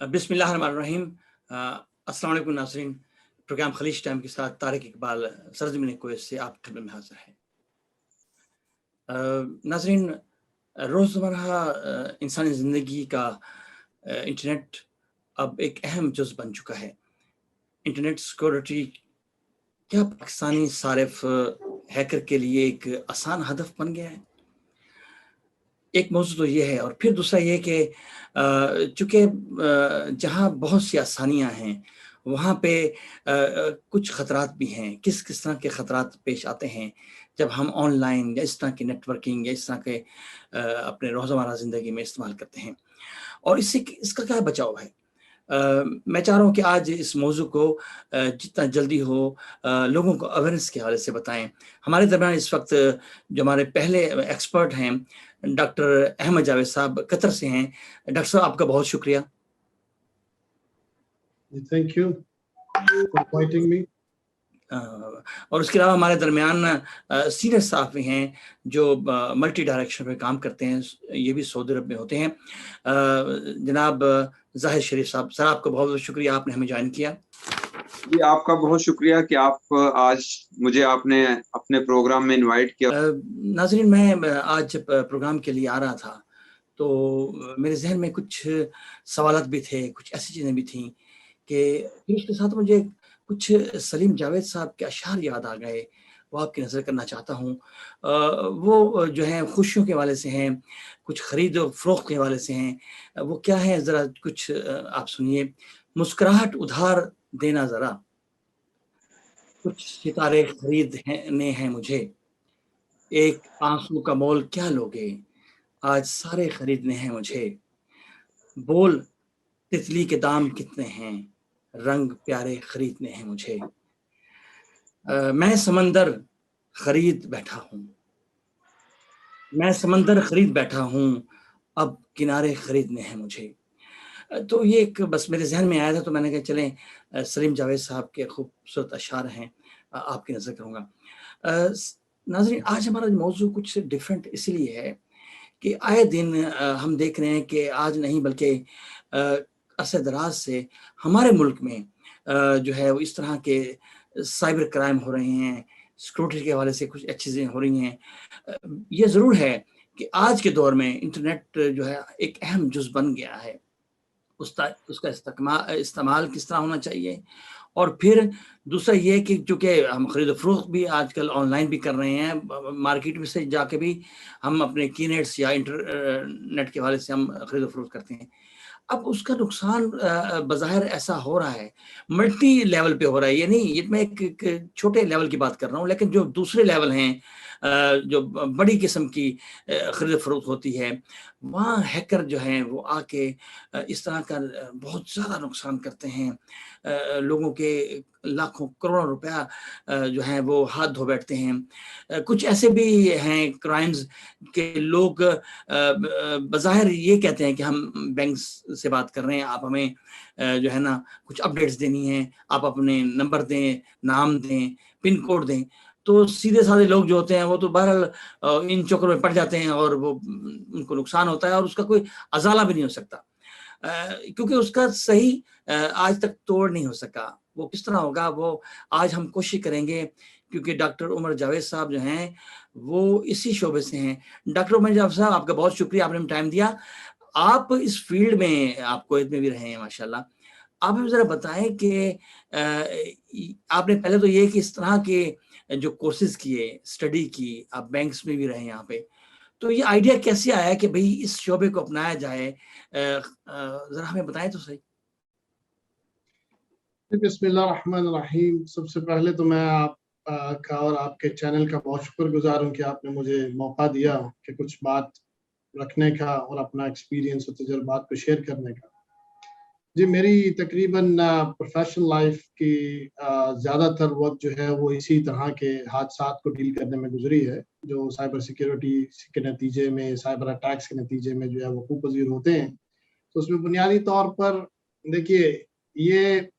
बिस्मिल्लाहिर्रहमानिर्रहीम। अस्सलाम वालेकुम नाज़रीन। प्रोग्राम खलीज टाइम के साथ तारिक इकबाल सरज़मीन कुवैत से आपकी खिदमत में हाज़िर है। नाज़रीन, रोज़मर्रा इंसानी ज़िंदगी का इंटरनेट अब एक अहम जुज़ बन चुका है। इंटरनेट सिक्योरिटी क्या पाकिस्तानी सारिफ़ हैकर के लिए एक आसान हदफ बन गया है? एक मौज़ू तो ये है और फिर दूसरा ये कि चूँकि जहाँ बहुत सी आसानियाँ हैं, वहाँ पे कुछ ख़तरात भी हैं। किस तरह के ख़तरात पेश आते हैं, जब हम ऑनलाइन या इस तरह की नेटवर्किंग या इस तरह के अपने रोज़मर्रा ज़िंदगी में इस्तेमाल करते हैं, और इसका क्या बचाव है? मैं चाह रहा हूँ कि आज इस मौज़ू को जितना जल्दी हो लोगों को अवेयरनेस के हवाले से बताएँ। हमारे दरमियान इस वक़्त जो हमारे पहले एक्सपर्ट हैं, डॉक्टर अहमद जावेद साहब कतर से हैं। डॉक्टर साहब, आपका बहुत शुक्रिया। Thank you for inviting me. और उसके अलावा हमारे दरमियान सीनियर स्टाफ भी हैं जो मल्टी डायरेक्शन पे काम करते हैं, ये भी सऊदी अरब में होते हैं। जनाब ज़ाहिद शरीफ साहब, सर आपका बहुत बहुत शुक्रिया, आपने हमें ज्वाइन किया। जी, आपका बहुत शुक्रिया कि आप आज मुझे आपने अपने प्रोग्राम में इनवाइट किया। नाज़रीन, मैं आज प्रोग्राम के लिए आ रहा था, तो मेरे ज़हन में कुछ सवालात भी थे, कुछ ऐसी चीज़ें भी थीं कि इसके साथ मुझे कुछ सलीम जावेद साहब के अशआर याद आ गए, वो आपकी नज़र करना चाहता हूँ। वो जो हैं खुशियों के हवाले से हैं, कुछ खरीद और फ़रोख्त के हवाले से हैं। वो क्या है, ज़रा कुछ आप सुनिए। मुस्कुराहट उधार देना ज़रा, कुछ सितारे खरीदने हैं मुझे, एक आँसू का मोल क्या लोगे, आज सारे खरीदने हैं मुझे। बोल तितली के दाम कितने हैं, रंग प्यारे खरीदने हैं मुझे। मैं समंदर खरीद बैठा हूँ, मैं समंदर खरीद बैठा हूँ, अब किनारे खरीदने हैं मुझे। तो ये एक बस मेरे ज़हन में आया था, तो मैंने कहा चलें सलीम जावेद साहब के खूबसूरत अशआर हैं, आपकी नज़र करूँगा। नाज़रीन, आज हमारा मौज़ू कुछ डिफरेंट इसलिए है कि आए दिन हम देख रहे हैं कि आज नहीं बल्कि अरसे दराज से हमारे मुल्क में जो है वो इस तरह के साइबर क्राइम हो रहे हैं, सिक्योरिटी के हवाले से कुछ अच्छी चीज़ें हो रही हैं। ये ज़रूर है कि आज के दौर में इंटरनेट जो है एक अहम जुज़ बन गया है। उसका इस्तेमाल किस तरह होना चाहिए, और फिर दूसरा ये कि चूँकि हम खरीद-फ़रोख्त भी आजकल ऑनलाइन भी कर रहे हैं, मार्केट में से जाके भी हम अपने कीनेट्स या नेट के हवाले से हम खरीद-फ़रोख्त करते हैं। अब उसका नुकसान बज़ाहिर ऐसा हो रहा है, मल्टी लेवल पे हो रहा है। ये नहीं, ये मैं एक छोटे लेवल की बात कर रहा हूँ, लेकिन जो दूसरे लेवल हैं, जो बड़ी किस्म की खरीद-फ़रोख्त होती है, वहाँ हैकर जो हैं वो आके इस तरह का बहुत ज़्यादा नुकसान करते हैं। लोगों के लाखों करोड़ों रुपया जो है वो हाथ धो बैठते हैं। कुछ ऐसे भी हैं क्राइम्स के लोग बज़ाहिर ये कहते हैं कि हम बैंक से बात कर रहे हैं, आप हमें जो है ना कुछ अपडेट्स देनी है, आप अपने नंबर दें, नाम दें, पिन कोड दें। तो सीधे-साधे लोग जो होते हैं वो तो बहरहाल इन चक्करों में पड़ जाते हैं और वो उनको नुकसान होता है और उसका कोई अज़ाला भी नहीं हो सकता। क्योंकि उसका सही आज तक तोड़ नहीं हो सका। वो किस तरह होगा, वो आज हम कोशिश करेंगे, क्योंकि डॉक्टर उमर जावेद साहब जो हैं वो इसी शोबे से हैं। डॉक्टर उमर जावेद साहब, आपका बहुत शुक्रिया, आपने हमें टाइम दिया। आप इस फील्ड में, आप कुवैत में भी रहे हैं माशाल्लाह। आप हमें ज़रा बताएँ कि आपने पहले तो ये कि इस तरह के जो कोर्सेज़ किए, स्टडी की, आप बैंक्स में भी रहे यहाँ पे। तो ये आइडिया कैसे आया कि भई इस शोबे को अपनाया जाए? ज़रा हमें बताएँ तो सही। बिस्मिल्लाहिर्रहमानिर्रहीम। सबसे पहले तो मैं आप का और आपके चैनल का बहुत शुक्रगुज़ार हूँ कि आपने मुझे मौका दिया कि कुछ बात रखने का और अपना एक्सपीरियंस और तजुर्बात को शेयर करने का। जी, मेरी तकरीबन प्रोफेशनल लाइफ की ज़्यादातर वक़्त जो है वो इसी तरह के हादसात को डील करने में गुज़री है, जो साइबर सिक्योरिटी के नतीजे में, साइबर अटैक्स के नतीजे में जो है वक़ूफ़ पज़ीर होते हैं। तो उसमें बुनियादी तौर पर देखिए, ये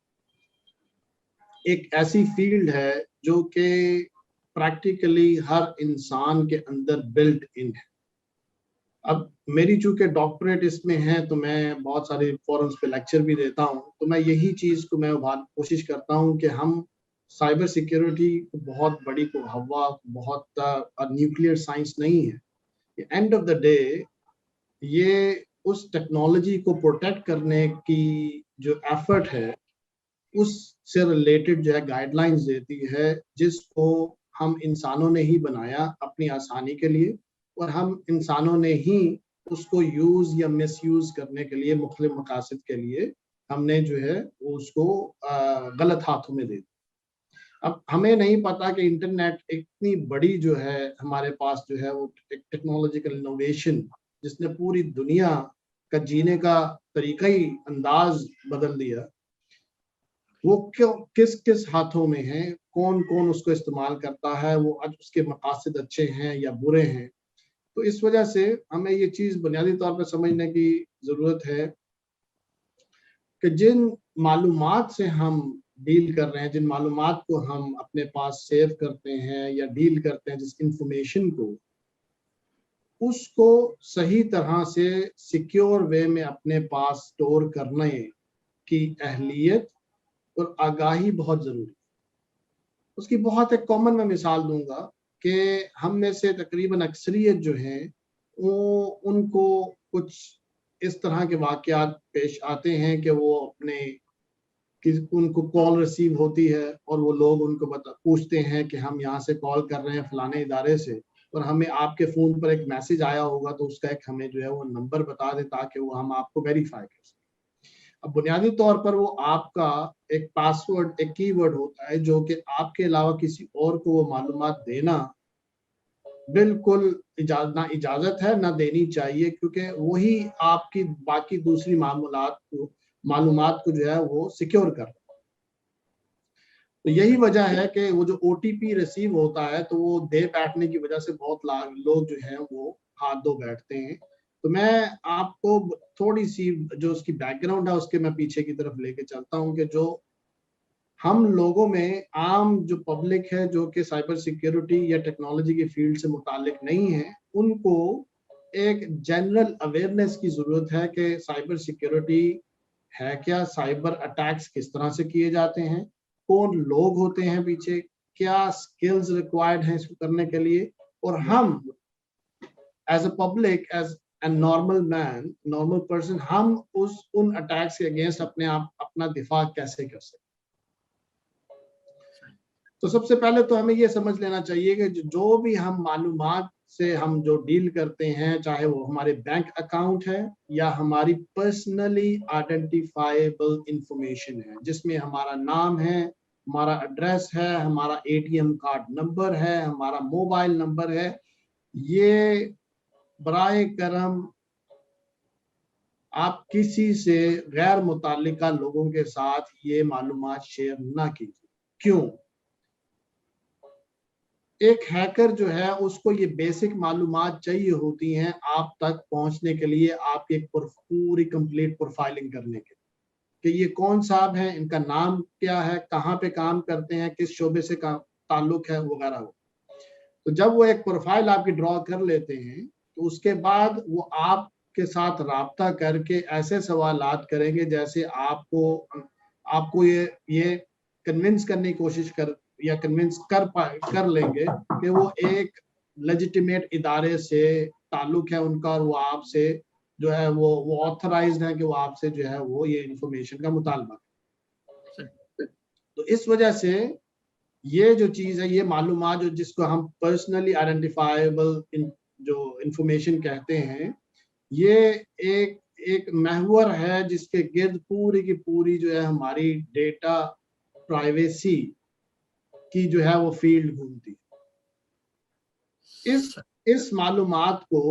एक ऐसी फील्ड है जो कि प्रैक्टिकली हर इंसान के अंदर बिल्ट इन है। अब मेरी चूंकि डॉक्टरेट इसमें है तो मैं बहुत सारे फोरम्स पे लेक्चर भी देता हूँ, तो मैं यही चीज को मैं कोशिश करता हूँ कि हम साइबर सिक्योरिटी बहुत बड़ी को हवा बहुत न्यूक्लियर साइंस नहीं है। एंड ऑफ द डे ये उस टेक्नोलॉजी को प्रोटेक्ट करने की जो एफर्ट है उससे रिलेटेड जो है गाइडलाइंस देती है, जिसको हम इंसानों ने ही बनाया अपनी आसानी के लिए, और हम इंसानों ने ही उसको यूज या मिसयूज करने के लिए मुख्तलिफ मकासद के लिए हमने जो है उसको गलत हाथों में दे दिया। अब हमें नहीं पता कि इंटरनेट इतनी बड़ी जो है हमारे पास जो है वो टेक्नोलॉजिकल इनोवेशन जिसने पूरी दुनिया का जीने का तरीका ही अंदाज बदल दिया, वो क्यों किस किस हाथों में है, कौन कौन उसको इस्तेमाल करता है, वो आज उसके मकासद अच्छे हैं या बुरे हैं। तो इस वजह से हमें ये चीज बुनियादी तौर पर समझने की जरूरत है कि जिन मालूमात से हम डील कर रहे हैं, जिन मालूमात को हम अपने पास सेव करते हैं या डील करते हैं, जिस इंफॉर्मेशन को, उसको सही तरह से सिक्योर वे में अपने पास स्टोर करने की अहलियत और आगाही बहुत जरूरी है। उसकी बहुत एक कॉमन मैं मिसाल दूंगा कि हम में से तकरीबन अक्सरियत जो है वो उनको कुछ इस तरह के वाकयात पेश आते हैं कि वो अपने कि उनको कॉल रिसीव होती है और वो लोग उनको पूछते हैं कि हम यहाँ से कॉल कर रहे हैं फलाने इदारे से, और हमें आपके फ़ोन पर एक मैसेज आया होगा तो उसका एक हमें जो है वो नंबर बता दे ताकि वो हम आपको वेरीफाई कर सकें। अब बुनियादी तौर पर वो आपका एक पासवर्ड, एक कीवर्ड होता है जो कि आपके अलावा किसी और को वो मालूमात देना बिल्कुल ना इजाजत है ना देनी चाहिए, क्योंकि वही आपकी बाकी दूसरी मालूमात को जो है वो सिक्योर कर। तो यही वजह है कि वो जो OTP रिसीव होता है तो वो दे बैठने की वजह से बहुत लोग जो हैं वो हाथ धो बैठते हैं। तो मैं आपको थोड़ी सी जो उसकी बैकग्राउंड है उसके मैं पीछे की तरफ लेके चलता हूँ कि जो हम लोगों में आम जो पब्लिक है जो कि साइबर सिक्योरिटी या टेक्नोलॉजी की फील्ड से मुतालिक नहीं है, उनको एक जनरल अवेयरनेस की जरूरत है कि साइबर सिक्योरिटी है क्या, साइबर अटैक्स किस तरह से किए जाते हैं, कौन लोग होते हैं पीछे, क्या स्किल्स रिक्वायर्ड हैं इसको करने के लिए, और हम as a public, as a normal man, normal person, हम उन अटैक्स के अगेंस्ट अपने आप अपना दिफा कैसे कर सकते। तो सबसे पहले तो हमें ये समझ लेना चाहिए कि जो भी हम मालूमात से हम जो डील करते हैं, चाहे वो हमारे बैंक अकाउंट है या हमारी पर्सनली आइडेंटिफाइबल इंफॉर्मेशन है, जिसमें हमारा नाम है, हमारा एड्रेस है, हमारा ATM कार्ड नंबर है, हमारा मोबाइल नंबर है, ये बराए करम आप किसी से गैर मुताल्लिका लोगों के साथ ये मालूमात शेयर ना कीजिए। क्यों? एक हैकर जो है उसको ये बेसिक मालूमात चाहिए होती हैं आप तक पहुंचने के लिए, आपकी एक पूरी कंप्लीट प्रोफाइलिंग करने के कि ये कौन साहब हैं, इनका नाम क्या है, कहाँ पे काम करते हैं, किस शोबे से ताल्लुक है वगैरह। तो जब वो एक प्रोफाइल आपकी ड्रॉ कर लेते हैं तो उसके बाद वो आपके साथ राब्ता करके ऐसे सवालात करेंगे जैसे आपको ये कन्विंस करने की कोशिश कन्विंस कर लेंगे कि वो एक लेजिटिमेट इदारे से ताल्लुक है उनका, और वो आपसे जो है वो ऑथराइज्ड है कि वो आपसे जो है वो ये इंफॉर्मेशन का मुतालबा। तो इस वजह से ये जो चीज है, ये मालूमात जो जिसको हम पर्सनली आइडेंटिफाइबल जो इंफॉर्मेशन कहते हैं, ये एक महवर है जिसके गिर्द पूरी की पूरी जो है हमारी डेटा प्राइवेसी की जो है वो फील्ड घूमती है। इस मालूमात को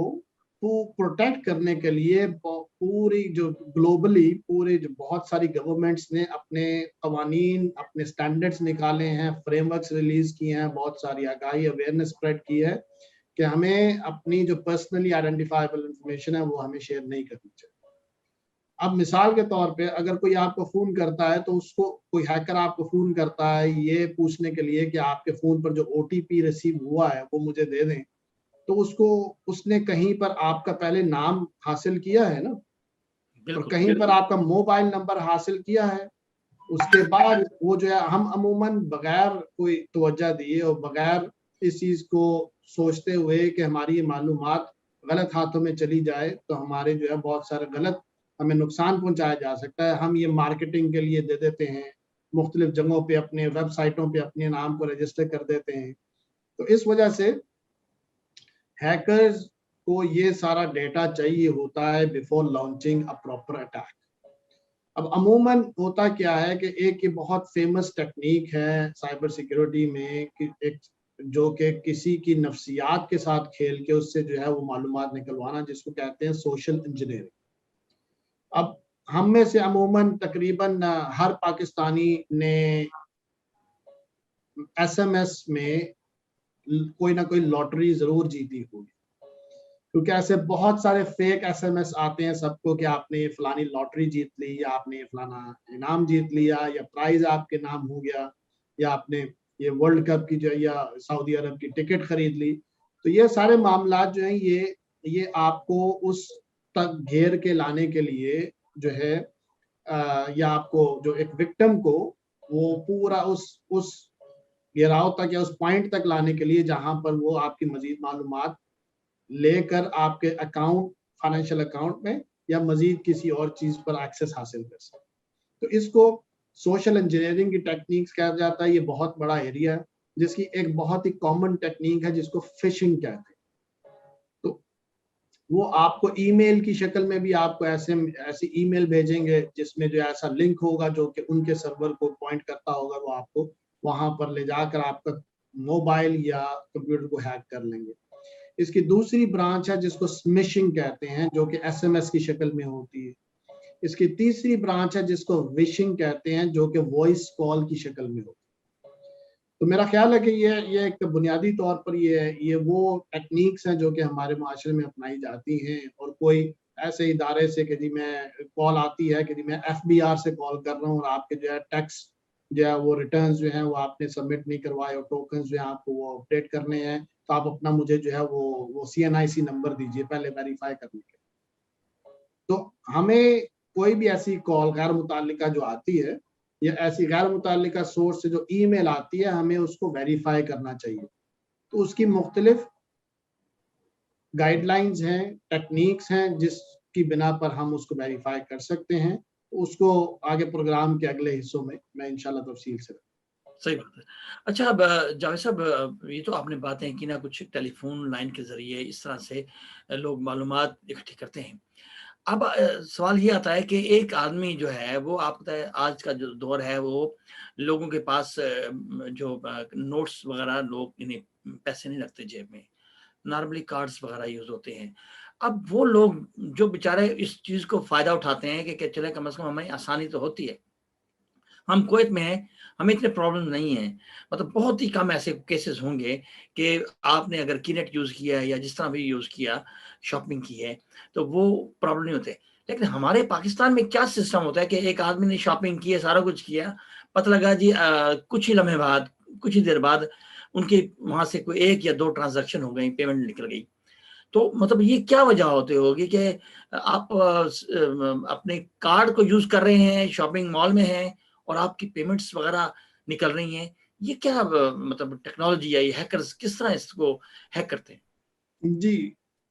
प्रोटेक्ट करने के लिए पूरी जो ग्लोबली पूरे जो बहुत सारी गवर्नमेंट्स ने अपने कवानीन, अपने स्टैंडर्ड्स निकाले हैं, फ्रेमवर्क्स रिलीज किए हैं, बहुत सारी आगाही अवेयरनेस स्प्रेड की है कि हमें अपनी जो पर्सनली आइडेंटिफाइबल इंफॉर्मेशन है वो हमें शेयर नहीं करनी चाहिए। अब मिसाल के तौर पे अगर कोई आपको फोन करता है तो उसको कोई हैकर आपको फोन करता है ये पूछने के लिए कि आपके फोन पर जो OTP रिसीव हुआ है वो मुझे दे दें, तो उसने कहीं पर आपका पहले नाम हासिल किया है ना, और कहीं पर आपका मोबाइल नंबर हासिल किया है। उसके बाद वो जो है, हम अमूमन बगैर कोई तवज्जो दिए और बगैर इस चीज को सोचते हुए कि हमारी ये मालूमात गलत हाथों में चली जाए तो हमारे जो है बहुत सारे गलत हमें नुकसान पहुंचाया जा सकता है। हम ये मार्केटिंग के लिए दे देते हैं, मुख्तलिफ जगहों पे अपने वेबसाइटों पे अपने नाम को रजिस्टर कर देते हैं। तो इस वजह से हैकर्स को ये सारा डेटा चाहिए होता है before launching a proper attack. अब अमूमन होता क्या है कि एक ये बहुत फेमस टेक्निक है साइबर सिक्योरिटी में कि एक जो कि किसी की नफ्सियात के साथ खेल के उससे जो है वो मालूमात निकलवाना, जिसको कहते हैं सोशल इंजीनियरिंग। अब हम में से अमूमन तकरीबन हर पाकिस्तानी ने एसएमएस में कोई ना कोई लॉटरी जरूर जीती होगी, क्योंकि ऐसे बहुत सारे फेक एसएमएस आते हैं सबको कि आपने ये फलानी लॉटरी जीत ली, या आपने ये फलाना इनाम जीत लिया, या प्राइज आपके नाम हो गया, या आपने ये वर्ल्ड कप की जो या सऊदी अरब की टिकट खरीद ली। तो ये सारे मामला जो हैं ये आपको उस तक घेर के लाने के लिए जो है या आपको जो एक विक्टिम को वो पूरा उस घेराव तक या उस पॉइंट तक लाने के लिए जहां पर वो आपकी मजीद मालूमात लेकर आपके अकाउंट, फाइनेंशियल अकाउंट में या मजीद किसी और चीज पर एक्सेस हासिल कर सकते। तो इसको सोशल इंजीनियरिंग की टेक्निक्स कहा जाता है। ये बहुत बड़ा एरिया है जिसकी एक बहुत ही कॉमन टेक्निक है जिसको फिशिंग कहते हैं। तो वो आपको ईमेल की शक्ल में भी आपको ऐसे ईमेल भेजेंगे जिसमें जो ऐसा लिंक होगा जो कि उनके सर्वर को पॉइंट करता होगा, वो आपको वहां पर ले जाकर आपका मोबाइल या कंप्यूटर को हैक कर लेंगे। इसकी दूसरी ब्रांच है जिसको स्मिशिंग कहते हैं, जो कि एसएमएस की शक्ल में होती है। इसकी तीसरी ब्रांच है जिसको विशिंग कहते हैं, जो कि वॉइस कॉल की शक्ल में होती है। तो मेरा ख्याल है कि ये एक बुनियादी तौर पर ये वो टेक्निक्स हैं जो कि हमारे माशरे में अपनाई जाती हैं। और कोई ऐसे इदारे से कि जी मैं कॉल आती है कि जी मैं एफबीआर से कॉल कर रहा हूँ और आपके जो है टैक्स जो है वो रिटर्न्स जो हैं वो आपने सबमिट नहीं करवाए और टोकन्स जो है आपको वो अपडेट करने हैं, तो आप अपना मुझे जो है वो CNIC नंबर दीजिए पहले वेरीफाई करने के। तो हमें कोई भी ऐसी कॉल गैर मुताल्लिका जो आती है या ऐसी गैर मुताल्लिका सोर्स से जो ईमेल आती है, हमें उसको वेरीफाई करना चाहिए। तो उसकी मुख्तलिफ गाइडलाइंस हैं, टेक्निक्स हैं जिसकी बिना पर हम उसको वेरीफाई कर सकते हैं। उसको आगे प्रोग्राम के अगले हिस्सों में मैं इंशाल्लाह तफसील से। सही बात है। अच्छा, अब जावेद साहब, ये तो आपने बातें की ना, कुछ टेलीफोन लाइन के ज़रिए इस तरह से लोग मालूमात इकट्ठी करते हैं। अब सवाल ये आता है कि एक आदमी जो है वो, आपको पता है आज का जो दौर है वो लोगों के पास जो नोट्स वगैरह, लोग इन्हें पैसे नहीं रखते जेब में, नॉर्मली कार्ड्स वगैरह यूज़ होते हैं। अब वो लोग जो बेचारे इस चीज़ को फ़ायदा उठाते हैं कि चले कम से कम हमें आसानी तो होती है, हम कुवैत में हैं, हमें इतने प्रॉब्लम नहीं है। मतलब बहुत ही कम ऐसे केसेस होंगे कि आपने अगर कीनेट यूज़ किया है या जिस तरह भी यूज़ किया, शॉपिंग की है, तो वो प्रॉब्लम नहीं होते। लेकिन हमारे पाकिस्तान में क्या सिस्टम होता है कि एक आदमी ने शॉपिंग की है, सारा कुछ किया, पता लगा जी कुछ ही लम्हे बाद, कुछ ही देर बाद उनके वहाँ से कोई 1 या 2 ट्रांज़ैक्शन हो गई, पेमेंट निकल गई। तो मतलब ये क्या वजह होती होगी कि आप अपने कार्ड को यूज़ कर रहे हैं, शॉपिंग मॉल में हैं और आपकी पेमेंट्स वगैरह निकल रही हैं। ये क्या मतलब टेक्नोलॉजी है, ये हैकर्स किस तरह इसको हैक करते हैं? जी,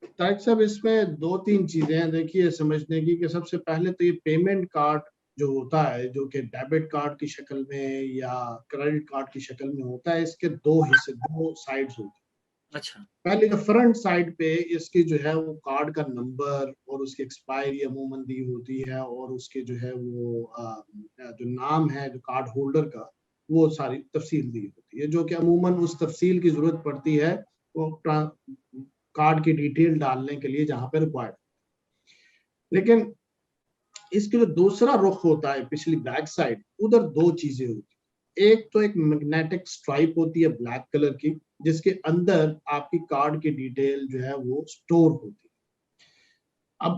तारिक साहब, इसमें 2-3 चीजें हैं देखिए समझने की। कि सबसे पहले तो ये पेमेंट कार्ड जो होता है, जो कि डेबिट कार्ड की शक्ल में या क्रेडिट कार्ड की शक्ल में होता है, इसके 2 हिस्से, 2 साइड्स होती हैं। अच्छा। पहले जो फ्रंट साइड पे इसकी जो है वो कार्ड का नंबर और उसकी एक्सपायरी अमूमन दी होती है, और उसके जो है वो जो नाम है जो कार्ड होल्डर का, वो सारी तफसील दी होती है, जो कि अमूमन उस तफसील की जरूरत पड़ती है वो कार्ड की डिटेल डालने के लिए जहां पर रिक्वायर्ड। लेकिन इसके जो दूसरा रुख होता है पिछली बैक साइड, उधर 2 चीजें होती हैं। एक तो एक मैग्नेटिक स्ट्राइप होती है ब्लैक कलर की, जिसके अंदर आपकी कार्ड की डिटेल जो है वो स्टोर होती है।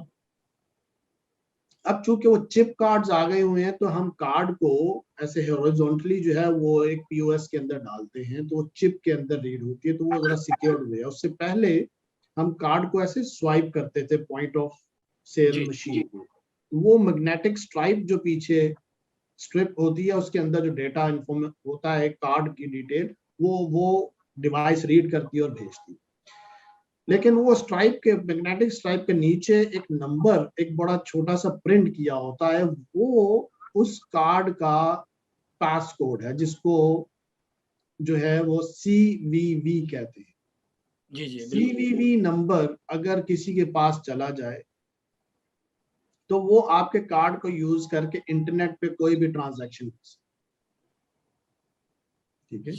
अब चूंकि वो चिप कार्ड्स आ गए हुए हैं, तो हम कार्ड को ऐसे हॉरिजॉन्टली जो है वो एक POS के अंदर डालते हैं, तो वो चिप के अंदर रीड होती है, तो वो जरा सिक्योर्ड हुई है। उससे पहले हम कार्ड को ऐसे स्वाइप करते थे पॉइंट ऑफ सेल जी, मशीन को, वो मैग्नेटिक स्ट्राइप जो पीछे स्ट्रिप होती है उसके अंदर जो डेटा इन्फॉर्म होता है कार्ड की डिटेल, वो डिवाइस रीड करती है और भेजती है। लेकिन वो स्ट्राइप के मैग्नेटिक स्ट्राइप के नीचे एक नंबर, एक बड़ा छोटा सा प्रिंट किया होता है, वो उस कार्ड का पास कोड है, जिसको जो है वो CVV कहते हैं। जी, जी, बिल्कुल। CVV नंबर अगर किसी के पास चला जाए तो वो आपके कार्ड को यूज करके इंटरनेट पे कोई भी ट्रांजैक्शन कर सकते, ठीक है।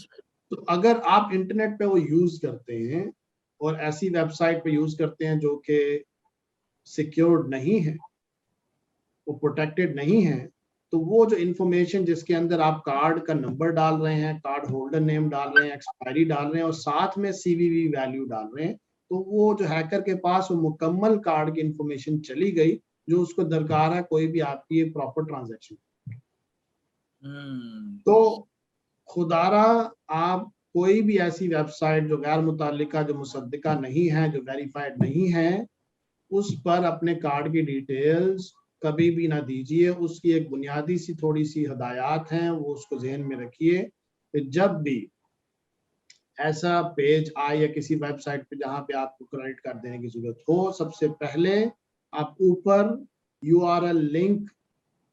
तो अगर आप इंटरनेट पे वो यूज करते हैं और ऐसी वेबसाइट पे यूज करते हैं जो कि सिक्योर्ड नहीं है, वो प्रोटेक्टेड नहीं है, तो वो जो इंफॉर्मेशन जिसके अंदर आप कार्ड का नंबर डाल रहे हैं, कार्ड होल्डर नेम डाल रहे हैं, एक्सपायरी डाल रहे हैं और साथ में CVV वैल्यू डाल रहे हैं, तो वो जो हैकर के पास वो मुकम्मल कार्ड की इंफॉर्मेशन चली गई जो उसको दरकार है कोई भी आपकी एक प्रॉपर ट्रांजैक्शन। तो खुदारा आप कोई भी ऐसी वेबसाइट जो गैर मुतल्लिका, जो मुसद्दिका नहीं है, जो वेरीफाइड नहीं है, उस पर अपने कार्ड की डिटेल्स कभी भी ना दीजिए। उसकी एक बुनियादी सी थोड़ी सी हदायत हैं, वो उसको ज़हन में रखिए कि जब भी ऐसा पेज आए या किसी वेबसाइट पे जहाँ पे आपको क्रेडिट कार्ड देने की जरूरत हो, सबसे पहले आप ऊपर URL लिंक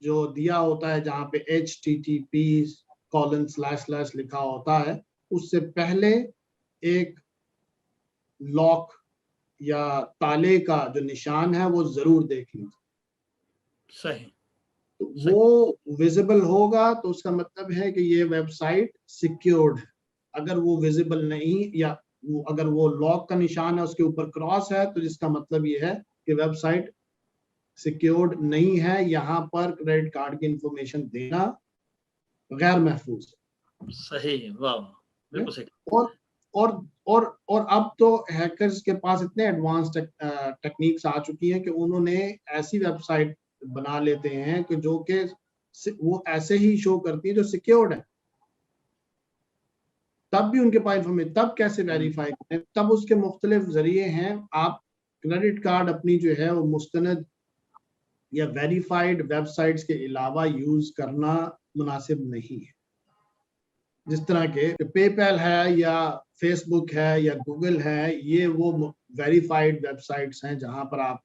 जो दिया होता है जहाँ पे http:// लिखा होता है, उससे पहले एक लॉक या ताले का जो निशान है वो जरूर देख लीजिए। सही। तो वो विजिबल होगा तो उसका मतलब है कि ये वेबसाइट सिक्योर्ड है। अगर वो विजिबल नहीं, या वो अगर वो लॉक का निशान है उसके ऊपर क्रॉस है, तो जिसका मतलब ये है कि वेबसाइट सिक्योर्ड नहीं है, यहाँ पर क्रेडिट कार्ड की इंफॉर्मेशन देना गैर महफूज है। सही, वाह, बिल्कुल सही। और अब तो हैकर्स के पास इतने एडवांस टेक्निक्स आ चुकी हैं कि उन्होंने ऐसी वेबसाइट बना लेते हैं कि जो कि वो ऐसे ही शो करती है जो सिक्योर्ड है, तब भी उनके पास इंफॉर्मेशन, तब कैसे वेरीफाई करें, तब उसके मुख्तलिफ जरिए हैं। आप क्रेडिट कार्ड अपनी जो है वो मुस्तनद या वेरीफाइड वेबसाइट्स के अलावा यूज करना मुनासिब नहीं है। जिस तरह के पेपैल है या फेसबुक है या गूगल है, ये वो वेरीफाइड वेबसाइट्स हैं जहां पर आप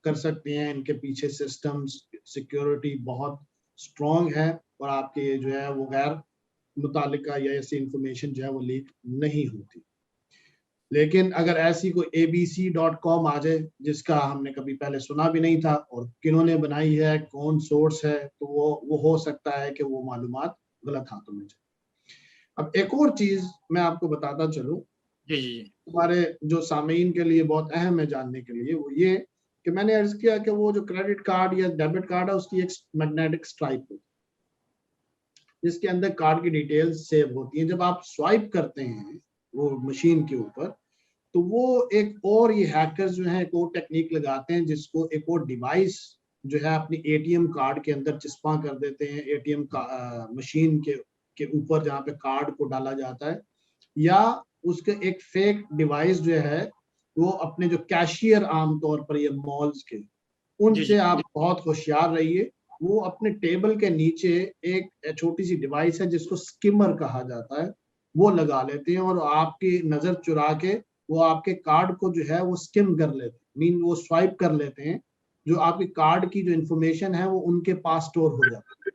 कर सकते हैं। इनके पीछे सिस्टम्स, सिक्योरिटी बहुत स्ट्रॉन्ग है और आपके जो है वो गैर मुतालिका या ऐसी इंफॉर्मेशन जो है वो लीक नहीं होती। लेकिन अगर ऐसी कोई abc.com आ जाए जिसका हमने कभी पहले सुना भी नहीं था और किन्होंने बनाई है, कौन सोर्स है, तो वो हो सकता है कि वो मालूमात गलत हाथों में जाए। अब एक और चीज मैं आपको बताता चलूं, जी। हमारे जो सामीन के लिए बहुत अहम है जानने के लिए, वो ये कि मैंने अर्ज किया कि वो जो क्रेडिट कार्ड या डेबिट कार्ड है उसकी एक मैग्नेटिक स्ट्राइप होती है जिसके अंदर कार्ड की डिटेल्स सेव होती हैं। जब आप स्वाइप करते हैं वो मशीन के ऊपर, तो वो एक और ये हैकर्स जो है एक और टेक्निक लगाते हैं जिसको एक और डिवाइस जो है अपनी ATM कार्ड के अंदर चिस्पा कर देते हैं, ATM का मशीन के ऊपर जहाँ पे कार्ड को डाला जाता है, या उसके एक फेक डिवाइस जो है वो अपने जो कैशियर आमतौर पर ये मॉल्स के, उनसे आप बहुत होशियार रहिए। वो अपने टेबल के नीचे एक छोटी सी डिवाइस है जिसको स्किमर कहा जाता है, वो लगा लेते हैं और आपकी नजर चुरा के वो आपके कार्ड को जो है वो स्किम कर लेते हैं, मीन वो स्वाइप कर लेते हैं। जो आपके कार्ड की जो इंफॉर्मेशन है वो उनके पास स्टोर हो जाती है।